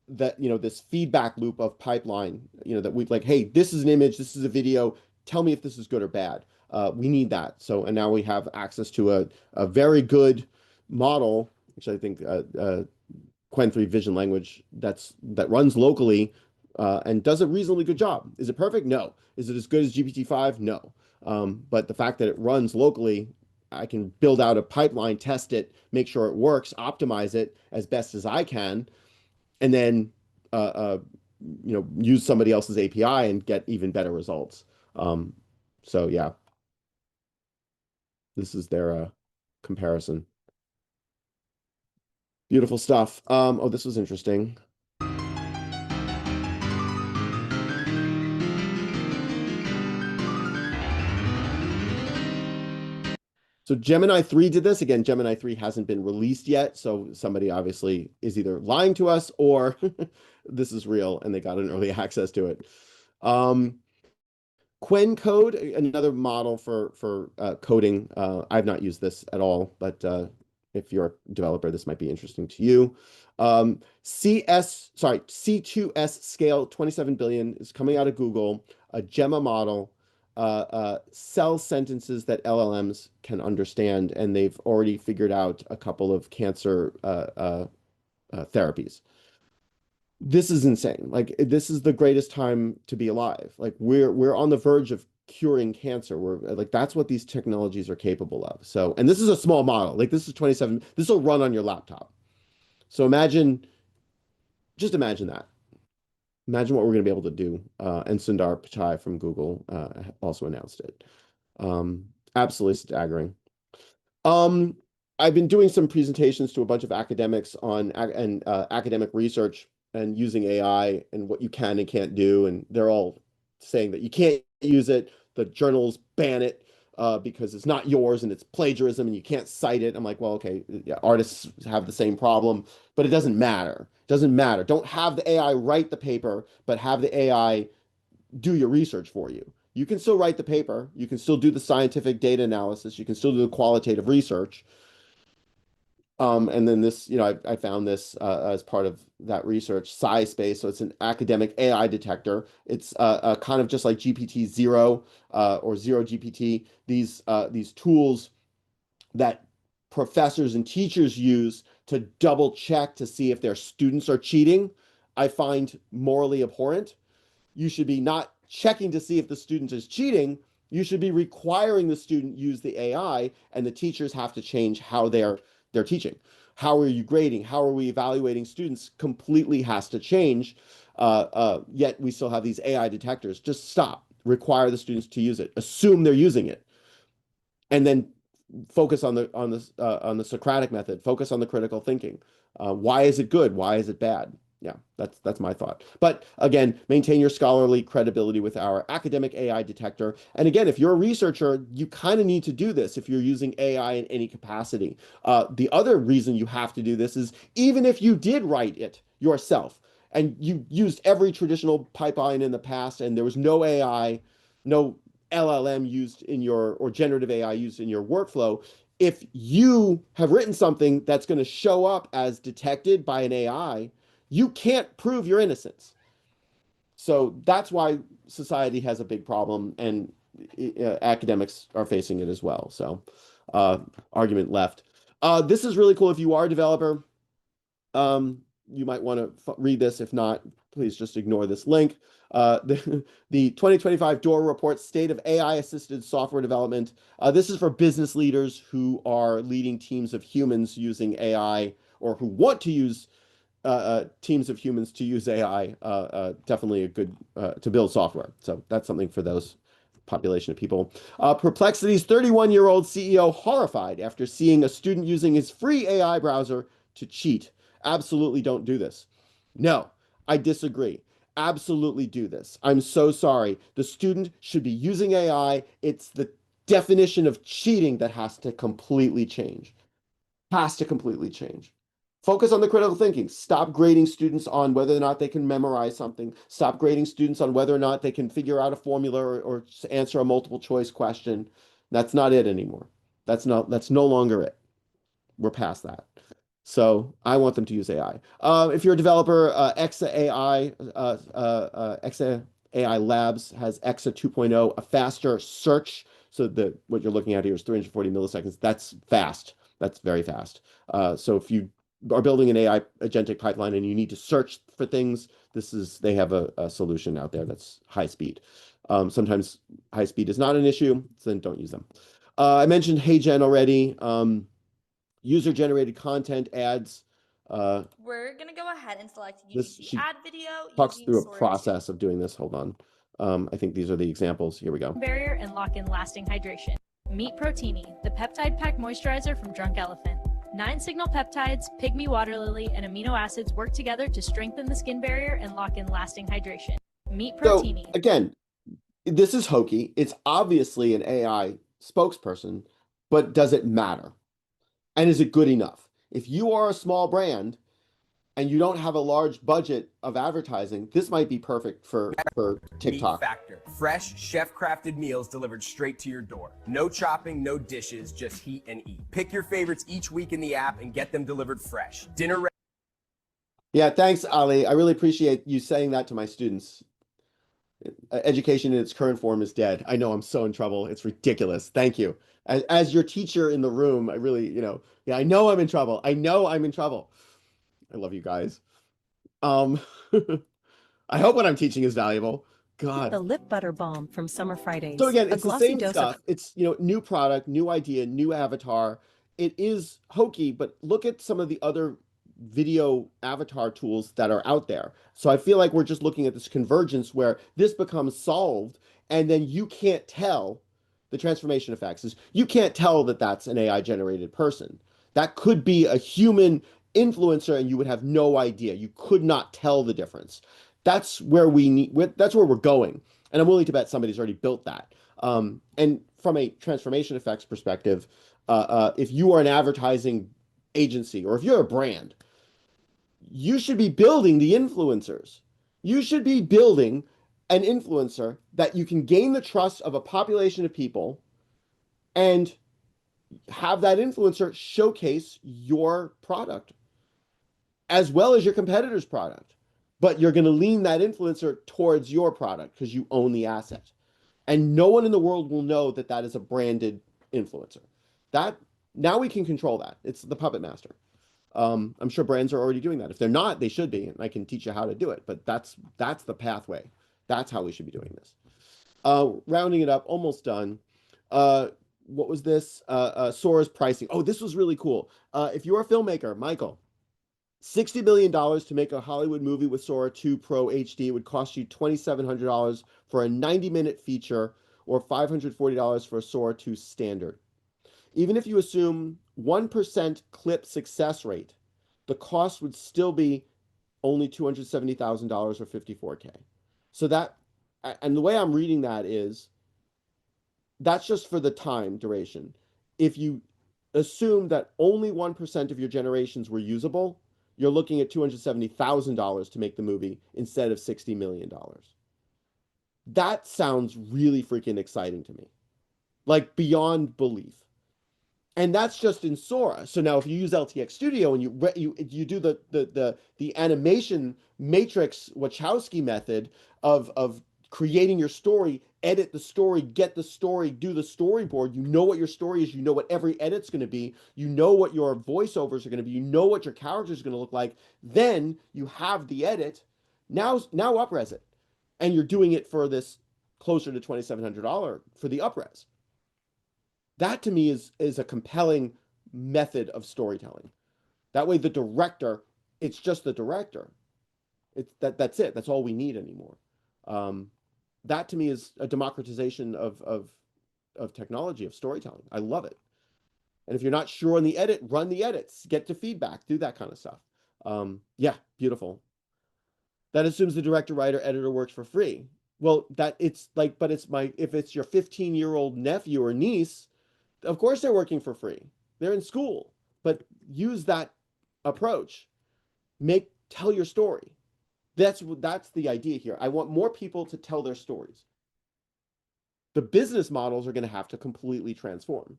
that, this feedback loop of pipeline. That we've like, "Hey, this is an image. This is a video. Tell me if this is good or bad." We need that. So, and now we have access to a very good model, which I think Qwen 3 vision language that runs locally and does a reasonably good job. Is it perfect? No. Is it as good as GPT-5? No. But the fact that it runs locally, I can build out a pipeline, test it, make sure it works, optimize it as best as I can, and then use somebody else's API and get even better results. So yeah, this is their comparison. Beautiful stuff. Oh, this was interesting. So Gemini 3 did this. Again, Gemini 3 hasn't been released yet, so somebody obviously is either lying to us or this is real and they got an early access to it. Qwen Code, another model for coding. I've not used this at all, but if you're a developer, this might be interesting to you. C2S scale 27 billion is coming out of Google, a Gemma model, cell sentences that LLMs can understand, and they've already figured out a couple of cancer therapies. This is insane. Like, this is the greatest time to be alive. Like, we're on the verge of curing cancer. We're like, that's what these technologies are capable of. So, and this is a small model. Like, this is 27. This will run on your laptop. So just imagine that. Imagine what we're going to be able to do. And Sundar Pichai from Google also announced it. Absolutely staggering. Um, I've been doing some presentations to a bunch of academics on academic research and using AI and what you can and can't do, and they're all saying that you can't use it. The journals ban it because it's not yours and it's plagiarism and you can't cite it. I'm like, well, okay, yeah, artists have the same problem, but it doesn't matter. It doesn't matter. Don't have the AI write the paper, but have the AI do your research for you. You can still write the paper. You can still do the scientific data analysis. You can still do the qualitative research. And then this, I found this as part of that research, SciSpace. So it's an academic AI detector. It's kind of just like GPT-0 or Zero GPT. These tools that professors and teachers use to double check to see if their students are cheating, I find morally abhorrent. You should be not checking to see if the student is cheating. You should be requiring the student use the AI, and the teachers have to change how they're teaching. How are you grading? How are we evaluating students? Completely has to change. Yet we still have these AI detectors. Just stop. Require the students to use it. Assume they're using it, and then focus on the Socratic method. Focus on the critical thinking. Why is it good? Why is it bad? Yeah, that's my thought. But again, maintain your scholarly credibility with our academic AI detector. And again, if you're a researcher, you kind of need to do this if you're using AI in any capacity. The other reason you have to do this is even if you did write it yourself and you used every traditional pipeline in the past and there was no AI, no LLM used in or generative AI used in your workflow, if you have written something that's going to show up as detected by an AI, you can't prove your innocence. So that's why society has a big problem, and academics are facing it as well. So, argument left. This is really cool if you are a developer. You might want to read this. If not, please just ignore this link. The 2025 DORA report, State of AI-Assisted Software Development. This is for business leaders who are leading teams of humans using AI or who want to use teams of humans to use AI. Definitely a good to build software. So that's something for those population of people. Perplexity's 31-year-old CEO horrified after seeing a student using his free AI browser to cheat. Absolutely don't do this. No, I disagree. Absolutely do this. I'm so sorry. The student should be using AI. It's the definition of cheating that has to completely change. Has to completely change. Focus on the critical thinking. Stop grading students on whether or not they can memorize something. Stop grading students on whether or not they can figure out a formula or answer a multiple choice question. That's not it anymore. That's no longer it. We're past that. So I want them to use AI. If you're a developer, Exa AI, Exa AI Labs has Exa 2.0, a faster search. So what you're looking at here is 340 milliseconds. That's fast. That's very fast. So if you are building an AI agentic pipeline and you need to search for things, they have a solution out there that's high speed. Sometimes high speed is not an issue, so then don't use them. I mentioned HeyGen already. User-generated content ads. We're gonna go ahead and select This UGC she ad video talks using through a Sora 2. process of doing this. Hold on. I think these are the examples. Here we go. Barrier and lock in lasting hydration. Meet Protini, the peptide pack moisturizer from Drunk Elephant. 9 signal peptides, pygmy water lily, and amino acids work together to strengthen the skin barrier and lock in lasting hydration. Meet Protini. So again, this is hokey. It's obviously an AI spokesperson, but does it matter? And is it good enough? If you are a small brand and you don't have a large budget of advertising, this might be perfect for TikTok. Meat Factor. Fresh, chef-crafted meals delivered straight to your door. No chopping, no dishes, just heat and eat. Pick your favorites each week in the app and get them delivered fresh. Dinner ready. Yeah, thanks, Ali. I really appreciate you saying that to my students. Education in its current form is dead. I know I'm so in trouble. It's ridiculous. Thank you. As your teacher in the room, I really, I know I'm in trouble. I know I'm in trouble. I love you guys. I hope what I'm teaching is valuable. God. The lip butter balm from Summer Fridays. So again, A it's the glossy same dose stuff. It's, new product, new idea, new avatar. It is hokey, but look at some of the other video avatar tools that are out there. So I feel like we're just looking at this convergence where this becomes solved, and then you can't tell the transformation effects. You can't tell that that's an AI generated person. That could be a human influencer, and you would have no idea. You could not tell the difference. That's where that's where we're going. And I'm willing to bet somebody's already built that. And from a transformation effects perspective, if you are an advertising agency or if you're a brand, you should be building the influencers. You should be building an influencer that you can gain the trust of a population of people and have that influencer showcase your product as well as your competitor's product. But you're going to lean that influencer towards your product because you own the asset. And no one in the world will know that that is a branded influencer. Now we can control that. It's the puppet master. I'm sure brands are already doing that. If they're not, they should be, and I can teach you how to do it. But that's the pathway. That's how we should be doing this. Rounding it up, almost done. What was this? Sora's pricing. Oh, this was really cool. If you're a filmmaker, Michael, $60 million to make a Hollywood movie with Sora 2 Pro HD would cost you $2,700 for a 90-minute feature or $540 for a Sora 2 standard. Even if you assume 1% clip success rate, the cost would still be only $270,000 or $54K. So and the way I'm reading that is, that's just for the time duration. If you assume that only 1% of your generations were usable, you're looking at $270,000 to make the movie instead of $60 million. That sounds really freaking exciting to me. Like beyond belief. And that's just in Sora. So now if you use LTX Studio and you do the animation matrix Wachowski method of creating your story, edit the story, get the story, do the storyboard, you know what your story is, you know what every edit's going to be, you know what your voiceovers are going to be, you know what your characters are going to look like, then you have the edit. Now upres it. And you're doing it for this closer to $2,700 for the upres. That to me is a compelling method of storytelling. That way the director, it's just the director. That's it. That's all we need anymore. That to me is a democratization of technology, of storytelling. I love it. And if you're not sure on the edit, run the edits, get to feedback, do that kind of stuff. Yeah, beautiful. That assumes the director, writer, editor works for free. Well, but it's if it's your 15-year-old nephew or niece, of course they're working for free. They're in school, but use that approach. Tell your story. That's the idea here. I want more people to tell their stories. The business models are going to have to completely transform,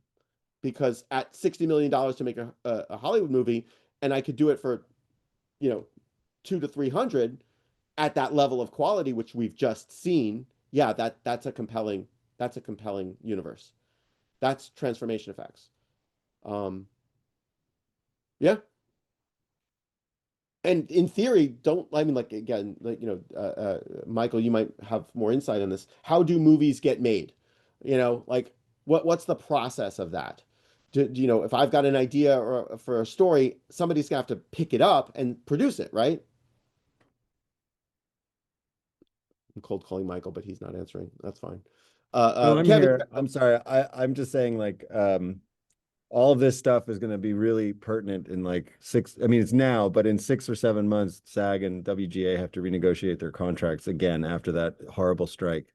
because at $60 million to make a Hollywood movie, and I could do it for, 2 to 300 at that level of quality, which we've just seen. Yeah, that's a compelling universe. That's transformation effects. Yeah. And in theory, like, again, like, Michael, you might have more insight on this. How do movies get made? Like, what's the process of that? If I've got an idea for a story, somebody's gonna have to pick it up and produce it, right? I'm cold calling Michael, but he's not answering. That's fine. No, I'm Kevin. here. I'm sorry. I'm just saying, like, all of this stuff is going to be really pertinent in like I mean, it's now, but in 6 or 7 months, SAG and WGA have to renegotiate their contracts again after that horrible strike.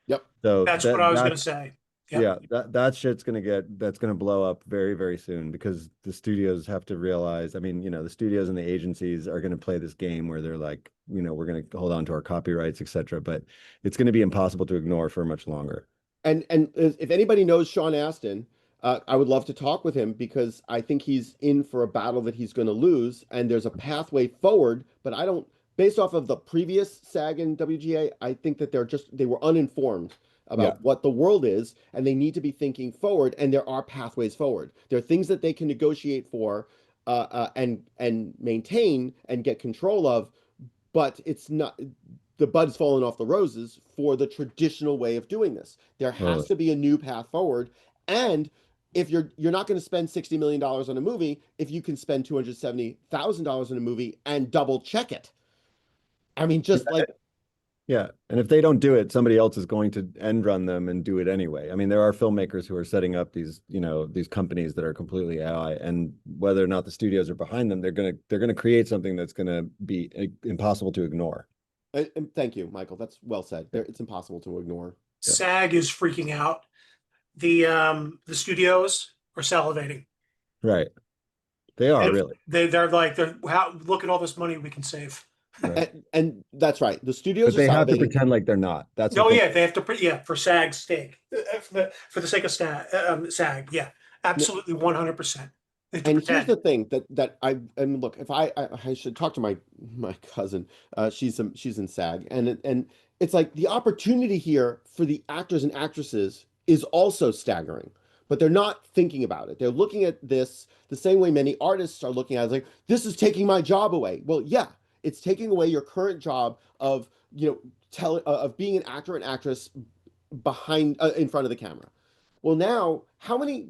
Yep. So That's what I was going to say. Yep. Yeah, that's going to blow up very, very soon, because the studios have to realize, I mean, the studios and the agencies are going to play this game where they're like, we're going to hold on to our copyrights, etc. But it's going to be impossible to ignore for much longer. And if anybody knows Sean Astin, I would love to talk with him, because I think he's in for a battle that he's going to lose, and there's a pathway forward. But I don't, based off of the previous SAG and WGA, I think that they were uninformed about what the world is, and they need to be thinking forward. And there are pathways forward. There are things that they can negotiate for, and maintain and get control of, but it's not. The bud's fallen off the roses for the traditional way of doing this. There has to be a new path forward. And if you're not going to spend $60 million on a movie, if you can spend $270,000 on a movie and double check it. I mean, just like. Yeah. And if they don't do it, somebody else is going to end run them and do it anyway. I mean, there are filmmakers who are setting up these companies that are completely AI, and whether or not the studios are behind them, they're going to create something that's going to be impossible to ignore. Thank you, Michael. That's well said. It's impossible to ignore. SAG is freaking out. The studios are salivating. Right. They are really. They're like, look at all this money we can save. Right. And that's right. The studios but they are have to pretend like they're not. That's they have to. For SAG's sake, for the sake of SAG. Yeah, absolutely, 100%. And here's the thing look, if I should talk to my cousin. She's in SAG, and it's like the opportunity here for the actors and actresses is also staggering, but they're not thinking about it. They're looking at this the same way many artists are looking at it, like, this is taking my job away. Well, yeah, it's taking away your current job of of being an actor and actress behind in front of the camera. Well, now, how many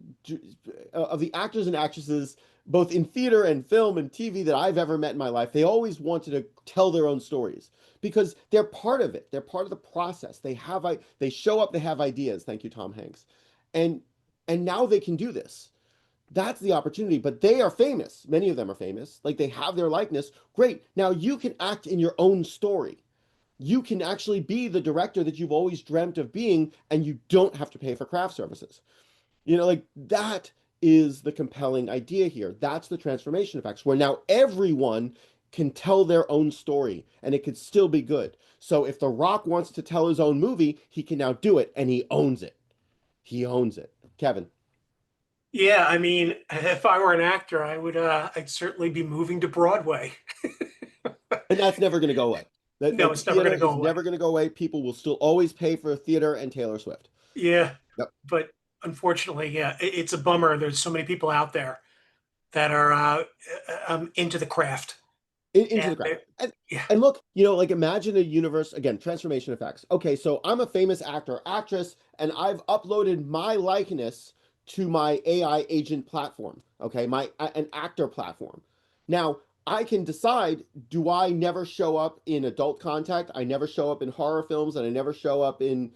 of the actors and actresses, both in theater and film and TV, that I've ever met in my life, they always wanted to tell their own stories, because they're part of it. They're part of the process. They show up, they have ideas. Thank you, Tom Hanks. And now they can do this. That's the opportunity, but they are famous. Many of them are famous. Like, they have their likeness. Great. Now you can act in your own story. You can actually be the director that you've always dreamt of being, and you don't have to pay for craft services. Like, that is the compelling idea here. That's the transformation effects, where now everyone can tell their own story, and it could still be good. So if The Rock wants to tell his own movie, he can now do it, and he owns it. He owns it. Kevin. Yeah, I mean, if I were an actor, I'd certainly be moving to Broadway. And that's never going to go away. No, it's never going to go away. Never going to go away. People will still always pay for theater and Taylor Swift. Yeah. Yep. But unfortunately, yeah, it's a bummer. There's so many people out there that are into the craft. Into the craft. And look, like, imagine a universe, again, transformation effects. Okay, so I'm a famous actor, actress, and I've uploaded my likeness to my AI agent platform. Okay, an actor platform. Now, I can decide, do I never show up in adult content? I never show up in horror films, and I never show up in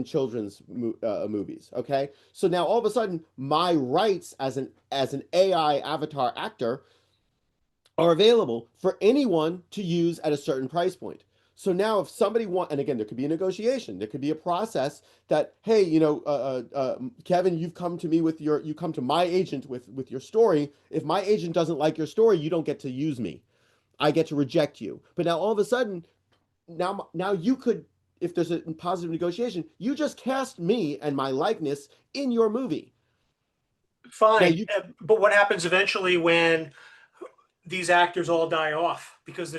children's movies. Okay, so now all of a sudden, my rights as an AI avatar actor are available for anyone to use at a certain price point. So now if somebody and again, there could be a negotiation, there could be a process that, hey, Kevin, you come to my agent with your story. If my agent doesn't like your story, you don't get to use me. I get to reject you. But now all of a sudden, now you could, if there's a positive negotiation, you just cast me and my likeness in your movie. Fine, but what happens eventually when these actors all die off? Because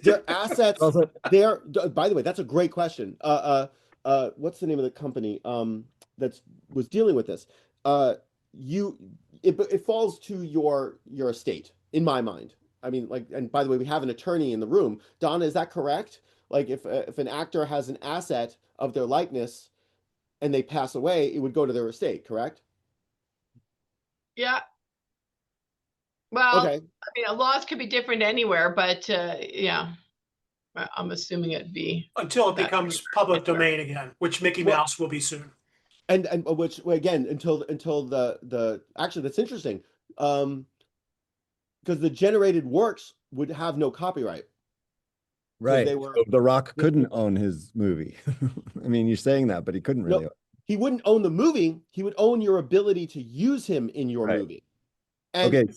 their assets. By the way, that's a great question. What's the name of the company that was dealing with this? It falls to your estate, in my mind. I mean, like, and by the way, we have an attorney in the room. Donna, is that correct? Like, if an actor has an asset of their likeness and they pass away, it would go to their estate, correct? Yeah. Well, okay. I mean, laws could be different anywhere, but yeah, I'm assuming it'd be until it becomes public domain again, which Mickey Mouse will be soon. And which again, until the actually, that's interesting, because the generated works would have no copyright. Right. The Rock couldn't own his movie. I mean, you're saying that, but he couldn't really. No, he wouldn't own the movie. He would own your ability to use him in your movie. And okay.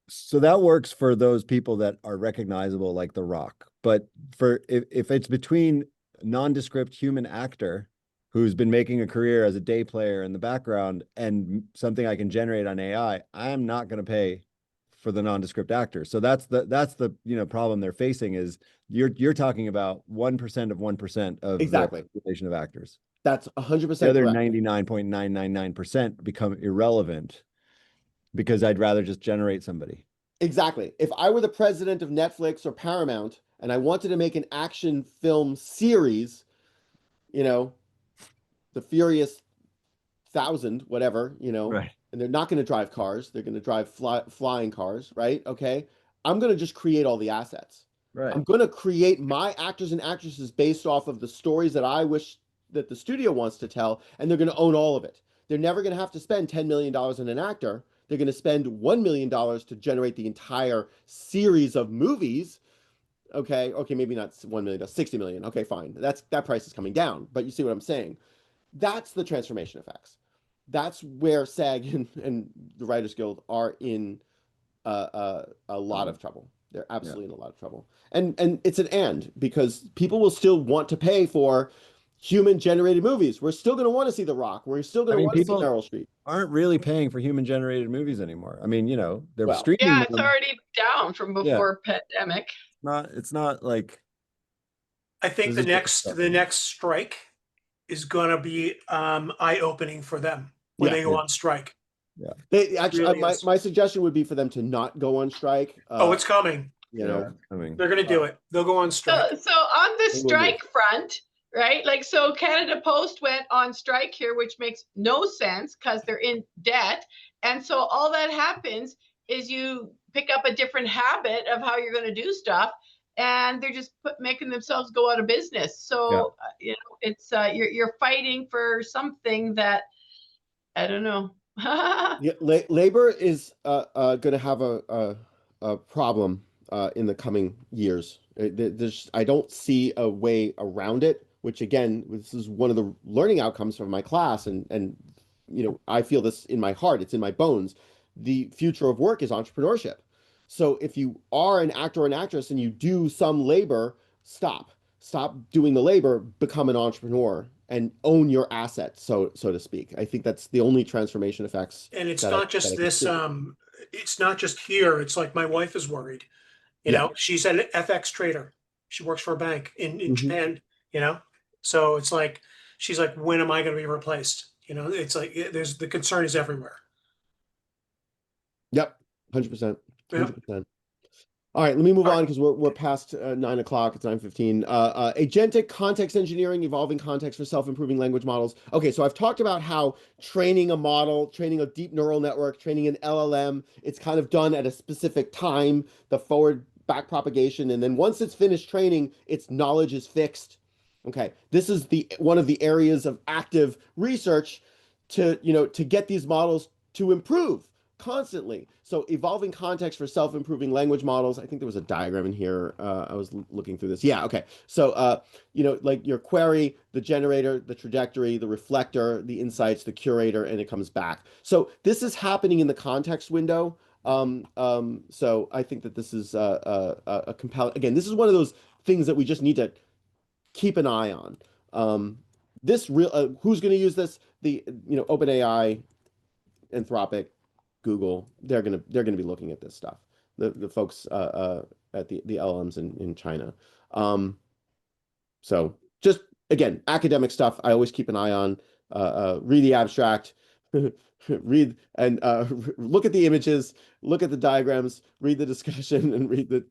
So that works for those people that are recognizable, like The Rock. But for if it's between a nondescript human actor who's been making a career as a day player in the background and something I can generate on AI, I'm not going to pay for the nondescript actor. So that's the problem they're facing is you're talking about 1% of 1% of exactly the population of actors. That's 100%. The other 99.999% become irrelevant because I'd rather just generate somebody. Exactly. If I were the president of Netflix or Paramount and I wanted to make an action film series, the Furious 1000, whatever, right. And they're not going to drive cars. They're going to drive flying cars, right? Okay. I'm going to just create all the assets. Right. I'm going to create my actors and actresses based off of the stories that I wish that the studio wants to tell, and they're going to own all of it. They're never going to have to spend $10 million on an actor. They're going to spend $1 million to generate the entire series of movies. Okay, maybe not 1 million, 60 million. Okay, fine. That price is coming down, but you see what I'm saying. That's the transformation effects. That's where SAG and the Writers Guild are in a lot of trouble. They're absolutely in a lot of trouble. And it's an because people will still want to pay for human generated movies. We're still going to want to see The Rock. We're still going to want to see Meryl Streep. Aren't really paying for human generated movies anymore. I mean, they're streaming. Yeah, it's already down from before pandemic. It's not like. I think the next strike is going to be eye-opening for them when they go on strike. Yeah, they actually. Really my suggestion would be for them to not go on strike. It's coming. Coming. They're going to do it. They'll go on strike. So on the strike front, right? Like, so Canada Post went on strike here, which makes no sense because they're in debt. And so all that happens is you pick up a different habit of how you're going to do stuff, and they're just making themselves go out of business. So, it's you're fighting for something that, I don't know. Labor is going to have a problem in the coming years. I don't see a way around it, which again, this is one of the learning outcomes from my class. And I feel this in my heart, it's in my bones. The future of work is entrepreneurship. So if you are an actor or an actress and you do some labor, stop doing the labor, become an entrepreneur and own your assets, so to speak. I think that's the only transformation effects. And it's not just this, it's not just here. It's like my wife is worried. She's an FX trader. She works for a bank in Japan, So it's like, she's like, when am I going to be replaced? It's like, the concern is everywhere. Yep. 100%. 100%. All right, let me move on because we're past 9 o'clock. It's 9:15. Agentic context engineering, evolving context for self-improving language models. Okay, so I've talked about how training a model, training a deep neural network, training an LLM, it's kind of done at a specific time, the forward back propagation, and then once it's finished training, its knowledge is fixed. Okay, this is one of the areas of active research to get these models to improve. constantly. So evolving context for self-improving language models. I think there was a diagram in here. I was looking through this. Yeah, okay. So like your query, the generator, the trajectory, the reflector, the insights, the curator, and it comes back. So this is happening in the context window. So I think that this is a compelling. Again, this is one of those things that we just need to keep an eye on. This real who's going to use this? The OpenAI, Anthropic, Google. They're gonna be looking at this stuff. The folks at the LLMs in China. So just again, academic stuff. I always keep an eye on. Read the abstract. Read and look at the images, look at the diagrams, read the discussion, and read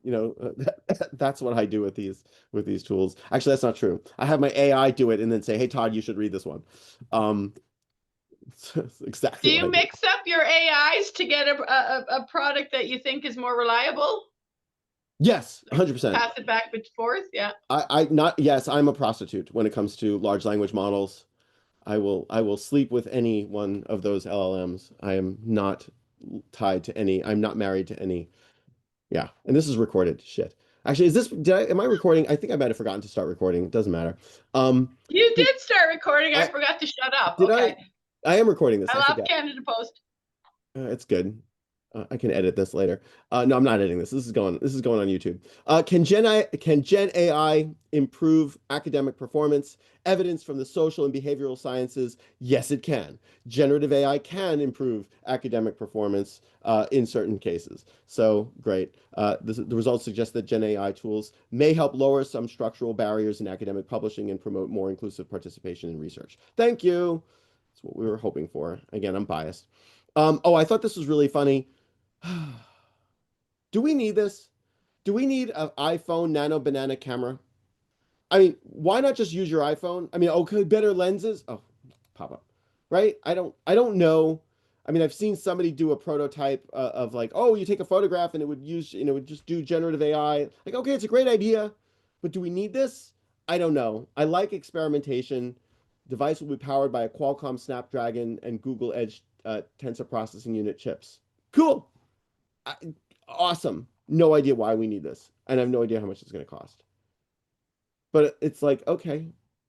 that's what I do with these tools. Actually, that's not true. I have my AI do it and then say, "Hey, Todd, you should read this one." Exactly Do what I you do. mix up your AIs to get a product that you think is more reliable? Yes, 100%. Pass it back and forth. Yeah. Yes, I'm a prostitute when it comes to large language models. I will sleep with any one of those LLMs. I am not tied to any. I'm not married to any. Yeah, and this is recorded. Shit. Actually, am I recording? I think I might have forgotten to start recording. It doesn't matter. You did start recording. I forgot to shut up. Okay. I am recording this. I I love forget. Canada Post. It's good. I can edit this later. No, I'm not editing this. This is going on YouTube. Can Gen AI improve academic performance? Evidence from the social and behavioral sciences. Yes, it can. Generative AI can improve academic performance in certain cases. So great. The results suggest that Gen AI tools may help lower some structural barriers in academic publishing and promote more inclusive participation in research. Thank you. That's what we were hoping for. Again, I'm biased. I thought this was really funny. Do we need this? Do we need an iPhone Nano Banana camera? I mean, why not just use your iPhone? I mean, okay, better lenses. Oh, pop up, right? I don't know. I mean, I've seen somebody do a prototype of like, oh, you take a photograph and it would use, it would just do generative AI. Like, okay, it's a great idea, but do we need this? I don't know. I like experimentation. Device will be powered by a Qualcomm Snapdragon and Google Edge tensor processing unit chips. Cool. I, awesome. No idea why we need this. And I have no idea how much it's going to cost. But it's like, okay,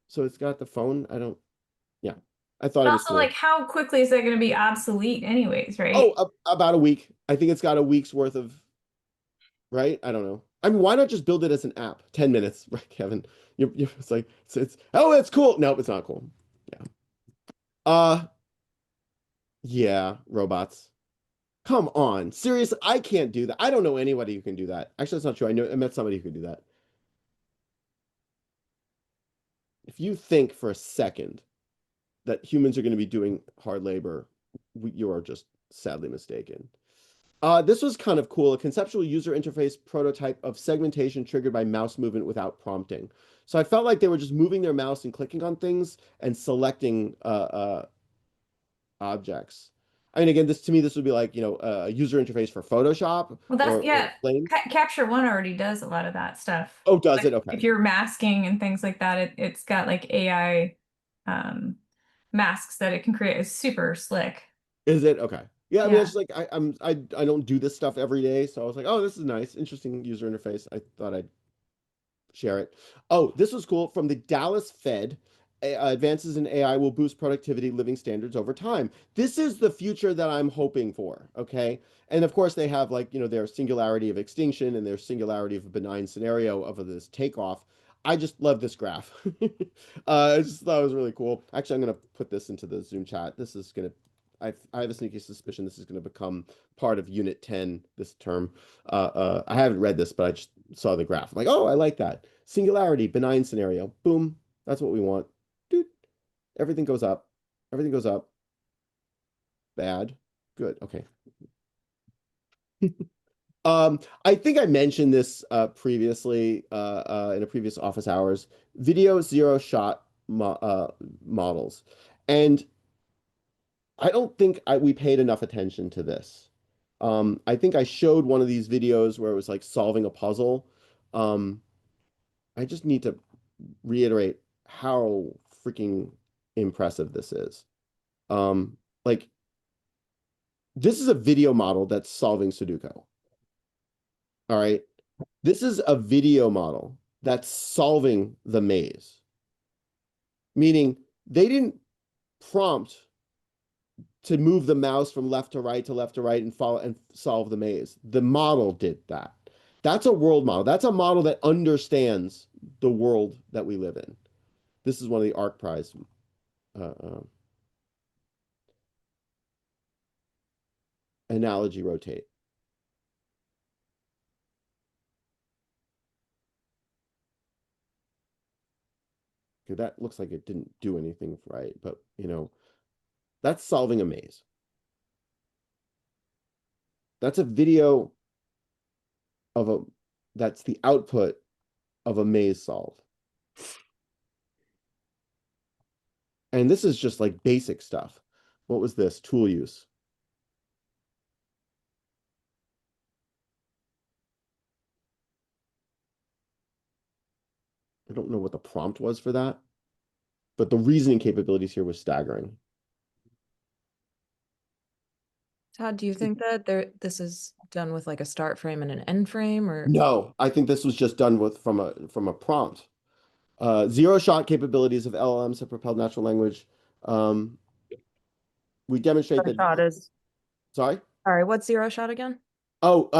so it's got the phone. Yeah. I thought it was Also, silly. like, how quickly is that going to be obsolete, anyways, right? Oh, about a week. I think it's got a week's worth of, right? I don't know. I mean, why not just build it as an app? 10 minutes, right, Kevin? It's like, oh, it's cool. No, it's not cool. Yeah. Yeah, robots. Come on. Seriously, I can't do that. I don't know anybody who can do that. Actually, that's not true. I met somebody who could do that. If you think for a second that humans are going to be doing hard labor, you are just sadly mistaken. This was kind of cool. A conceptual user interface prototype of segmentation triggered by mouse movement without prompting. So I felt like they were just moving their mouse and clicking on things and selecting objects. I mean, again, to me, this would be like, a user interface for Photoshop Well, that's, or yeah, Flames. Capture One already does a lot of that stuff. Oh, does Like, it? Okay. if you're masking and things like that, it's got like AI masks that it can create. It's super slick. Is it? Okay. Yeah, I mean, Yeah. it's just like I don't do this stuff every day, so I was like, oh, this is nice, interesting user interface. I thought I'd share it. Oh, this was cool from the Dallas Fed. Advances in AI will boost productivity, living standards over time. This is the future that I'm hoping for. Okay. And of course, they have like, their singularity of extinction and their singularity of a benign scenario of this takeoff. I just love this graph. I just thought it was really cool. Actually, I'm going to put this into the Zoom chat. This is going to, I have a sneaky suspicion this is going to become part of Unit 10 this term. I haven't read this, but I just saw the graph. I'm like, oh, I like that. Singularity, benign scenario. Boom. That's what we want. Dude. Everything goes up. Everything goes up. Bad. Good. Okay. I think I mentioned this previously in a previous office hours. Video zero shot models. And I don't think we paid enough attention to this. I think I showed one of these videos where it was like solving a puzzle. I just need to reiterate how freaking impressive this is. Like This is a video model that's solving Sudoku. All right. This is a video model that's solving the maze. Meaning they didn't prompt to move the mouse from left to right to left to right and follow and solve the maze. The model did that. That's a world model. That's a model that understands the world that we live in. This is one of the ARC Prize. Analogy rotate. Okay, that looks like it didn't do anything right, but that's solving a maze. That's a video that's the output of a maze solve. And this is just like basic stuff. What was this? Tool use. I don't know what the prompt was for that, but the reasoning capabilities here was staggering. Todd, do you think that this is done with like a start frame and an end frame, or? No, I think this was just done with from a prompt. Zero shot capabilities of LLMs have propelled natural language. We demonstrate that. Shot is. Sorry. Sorry, what's zero shot again? Oh,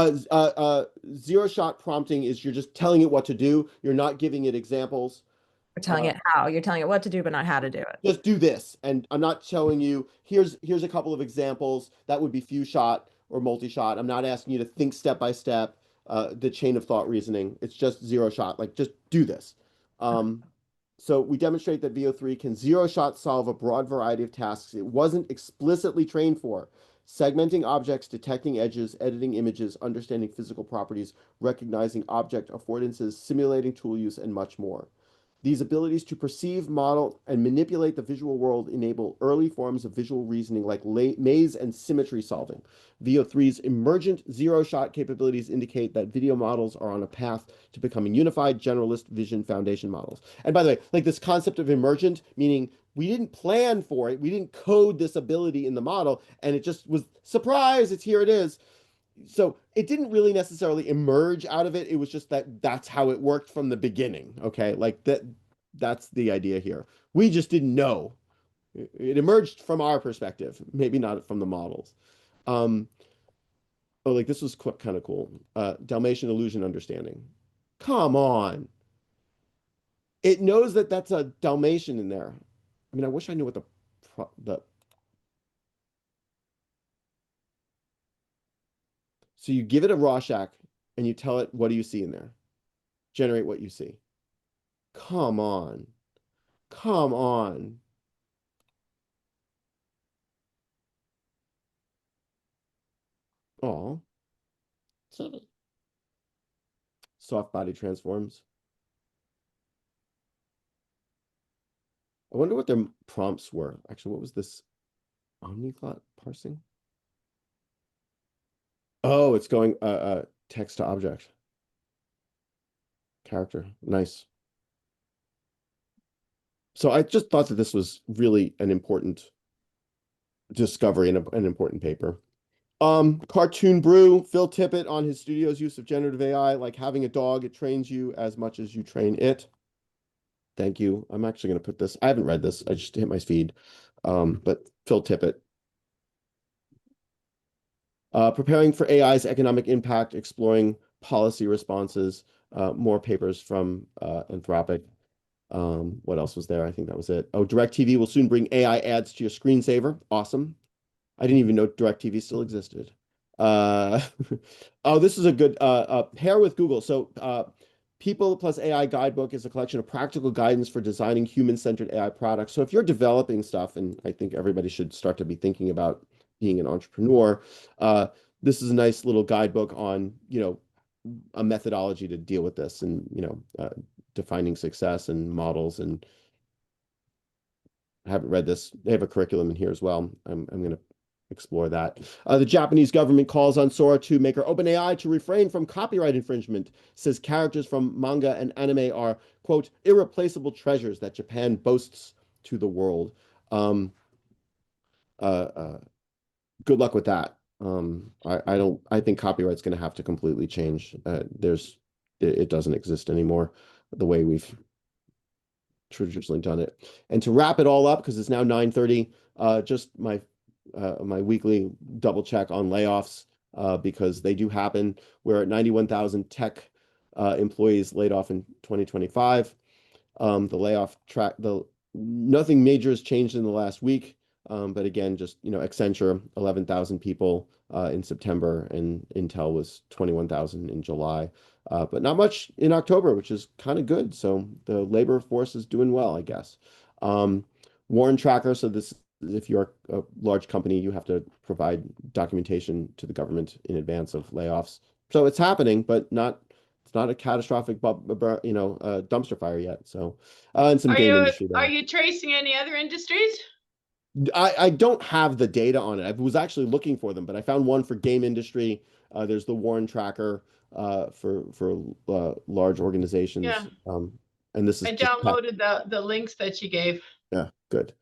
zero shot prompting is you're just telling it what to do. You're not giving it examples. You're telling it how. You're telling it what to do, but not how to do it. Just do this, and I'm not showing you. Here's a couple of examples. That would be few shot or multi shot. I'm not asking you to think step by step. The chain of thought reasoning. It's just zero shot. Like just do this. So we demonstrate that VO3 can zero shot solve a broad variety of tasks it wasn't explicitly trained for. Segmenting objects, detecting edges, editing images, understanding physical properties, recognizing object affordances, simulating tool use, and much more. These abilities to perceive, model, and manipulate the visual world enable early forms of visual reasoning like maze and symmetry solving. VO3's emergent zero-shot capabilities indicate that video models are on a path to becoming unified generalist vision foundation models. And by the way, like this concept of emergent, meaning we didn't plan for it, we didn't code this ability in the model, and it just was, surprise, here it is. So it didn't really necessarily emerge out of it. It was just that's how it worked from the beginning. Okay. Like that's the idea here. We just didn't know. It emerged from our perspective, maybe not from the models. Oh, like this was kind of cool. Dalmatian illusion understanding. Come on. It knows that that's a Dalmatian in there. I mean, I wish I knew what the So you give it a Rorschach and you tell it, what do you see in there? Generate what you see. Come on. Come on. Oh. Soft body transforms. I wonder what their prompts were. Actually, what was this? Omniclot parsing? Oh, it's going text to object. Character. Nice. So I just thought that this was really an important discovery and an important paper. Cartoon Brew, Phil Tippett on his studio's use of generative AI, like having a dog, it trains you as much as you train it. Thank you. I'm actually going to put this. I haven't read this. I just hit my feed. But Phil Tippett. Preparing for AI's economic impact, exploring policy responses, more papers from Anthropic. What else was there? I think that was it. Oh, DirecTV will soon bring AI ads to your screensaver. Awesome. I didn't even know DirecTV still existed. Oh, this is a good pair with Google. So People Plus AI Guidebook is a collection of practical guidance for designing human-centered AI products. So if you're developing stuff, and I think everybody should start to be thinking about being an entrepreneur, this is a nice little guidebook on, a methodology to deal with this and, defining success and models. And I haven't read this. They have a curriculum in here as well. I'm going to explore that. The Japanese government calls on Sora 2 maker OpenAI to refrain from copyright infringement, says characters from manga and anime are, quote, irreplaceable treasures that Japan boasts to the world. Good luck with that. I think copyright's going to have to completely change. It doesn't exist anymore the way we've traditionally done it. And to wrap it all up, because it's now 9:30, just my weekly double check on layoffs, because they do happen. We're at 91,000 tech employees laid off in 2025. The layoff track, nothing major has changed in the last week. But again, just, Accenture, 11,000 people in September, and Intel was 21,000 in July. But not much in October, which is kind of good. So the labor force is doing well, I guess. Warren Tracker. So this, if you're a large company, you have to provide documentation to the government in advance of layoffs. So it's happening, but it's not a catastrophic, dumpster fire yet. So, and some game industry Are there. you tracing any other industries? I don't have the data on it. I was actually looking for them, but I found one for game industry. There's the Warren Tracker for large organizations. Yeah. And this is I just downloaded the links that you gave. yeah, good.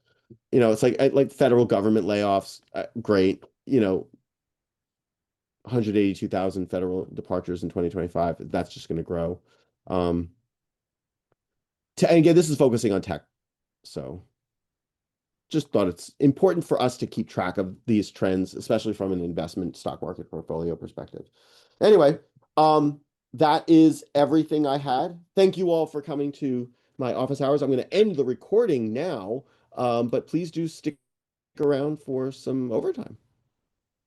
It's like federal government layoffs. Great. 182,000 federal departures in 2025. That's just going to grow. And again, this is focusing on tech. So just thought it's important for us to keep track of these trends, especially from an investment stock market portfolio perspective. Anyway, that is everything I had. Thank you all for coming to my office hours. I'm going to end the recording now, but please do stick around for some overtime.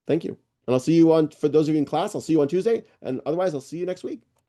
Thank you. And I'll see you for those of you in class, I'll see you on Tuesday. And otherwise, I'll see you next week.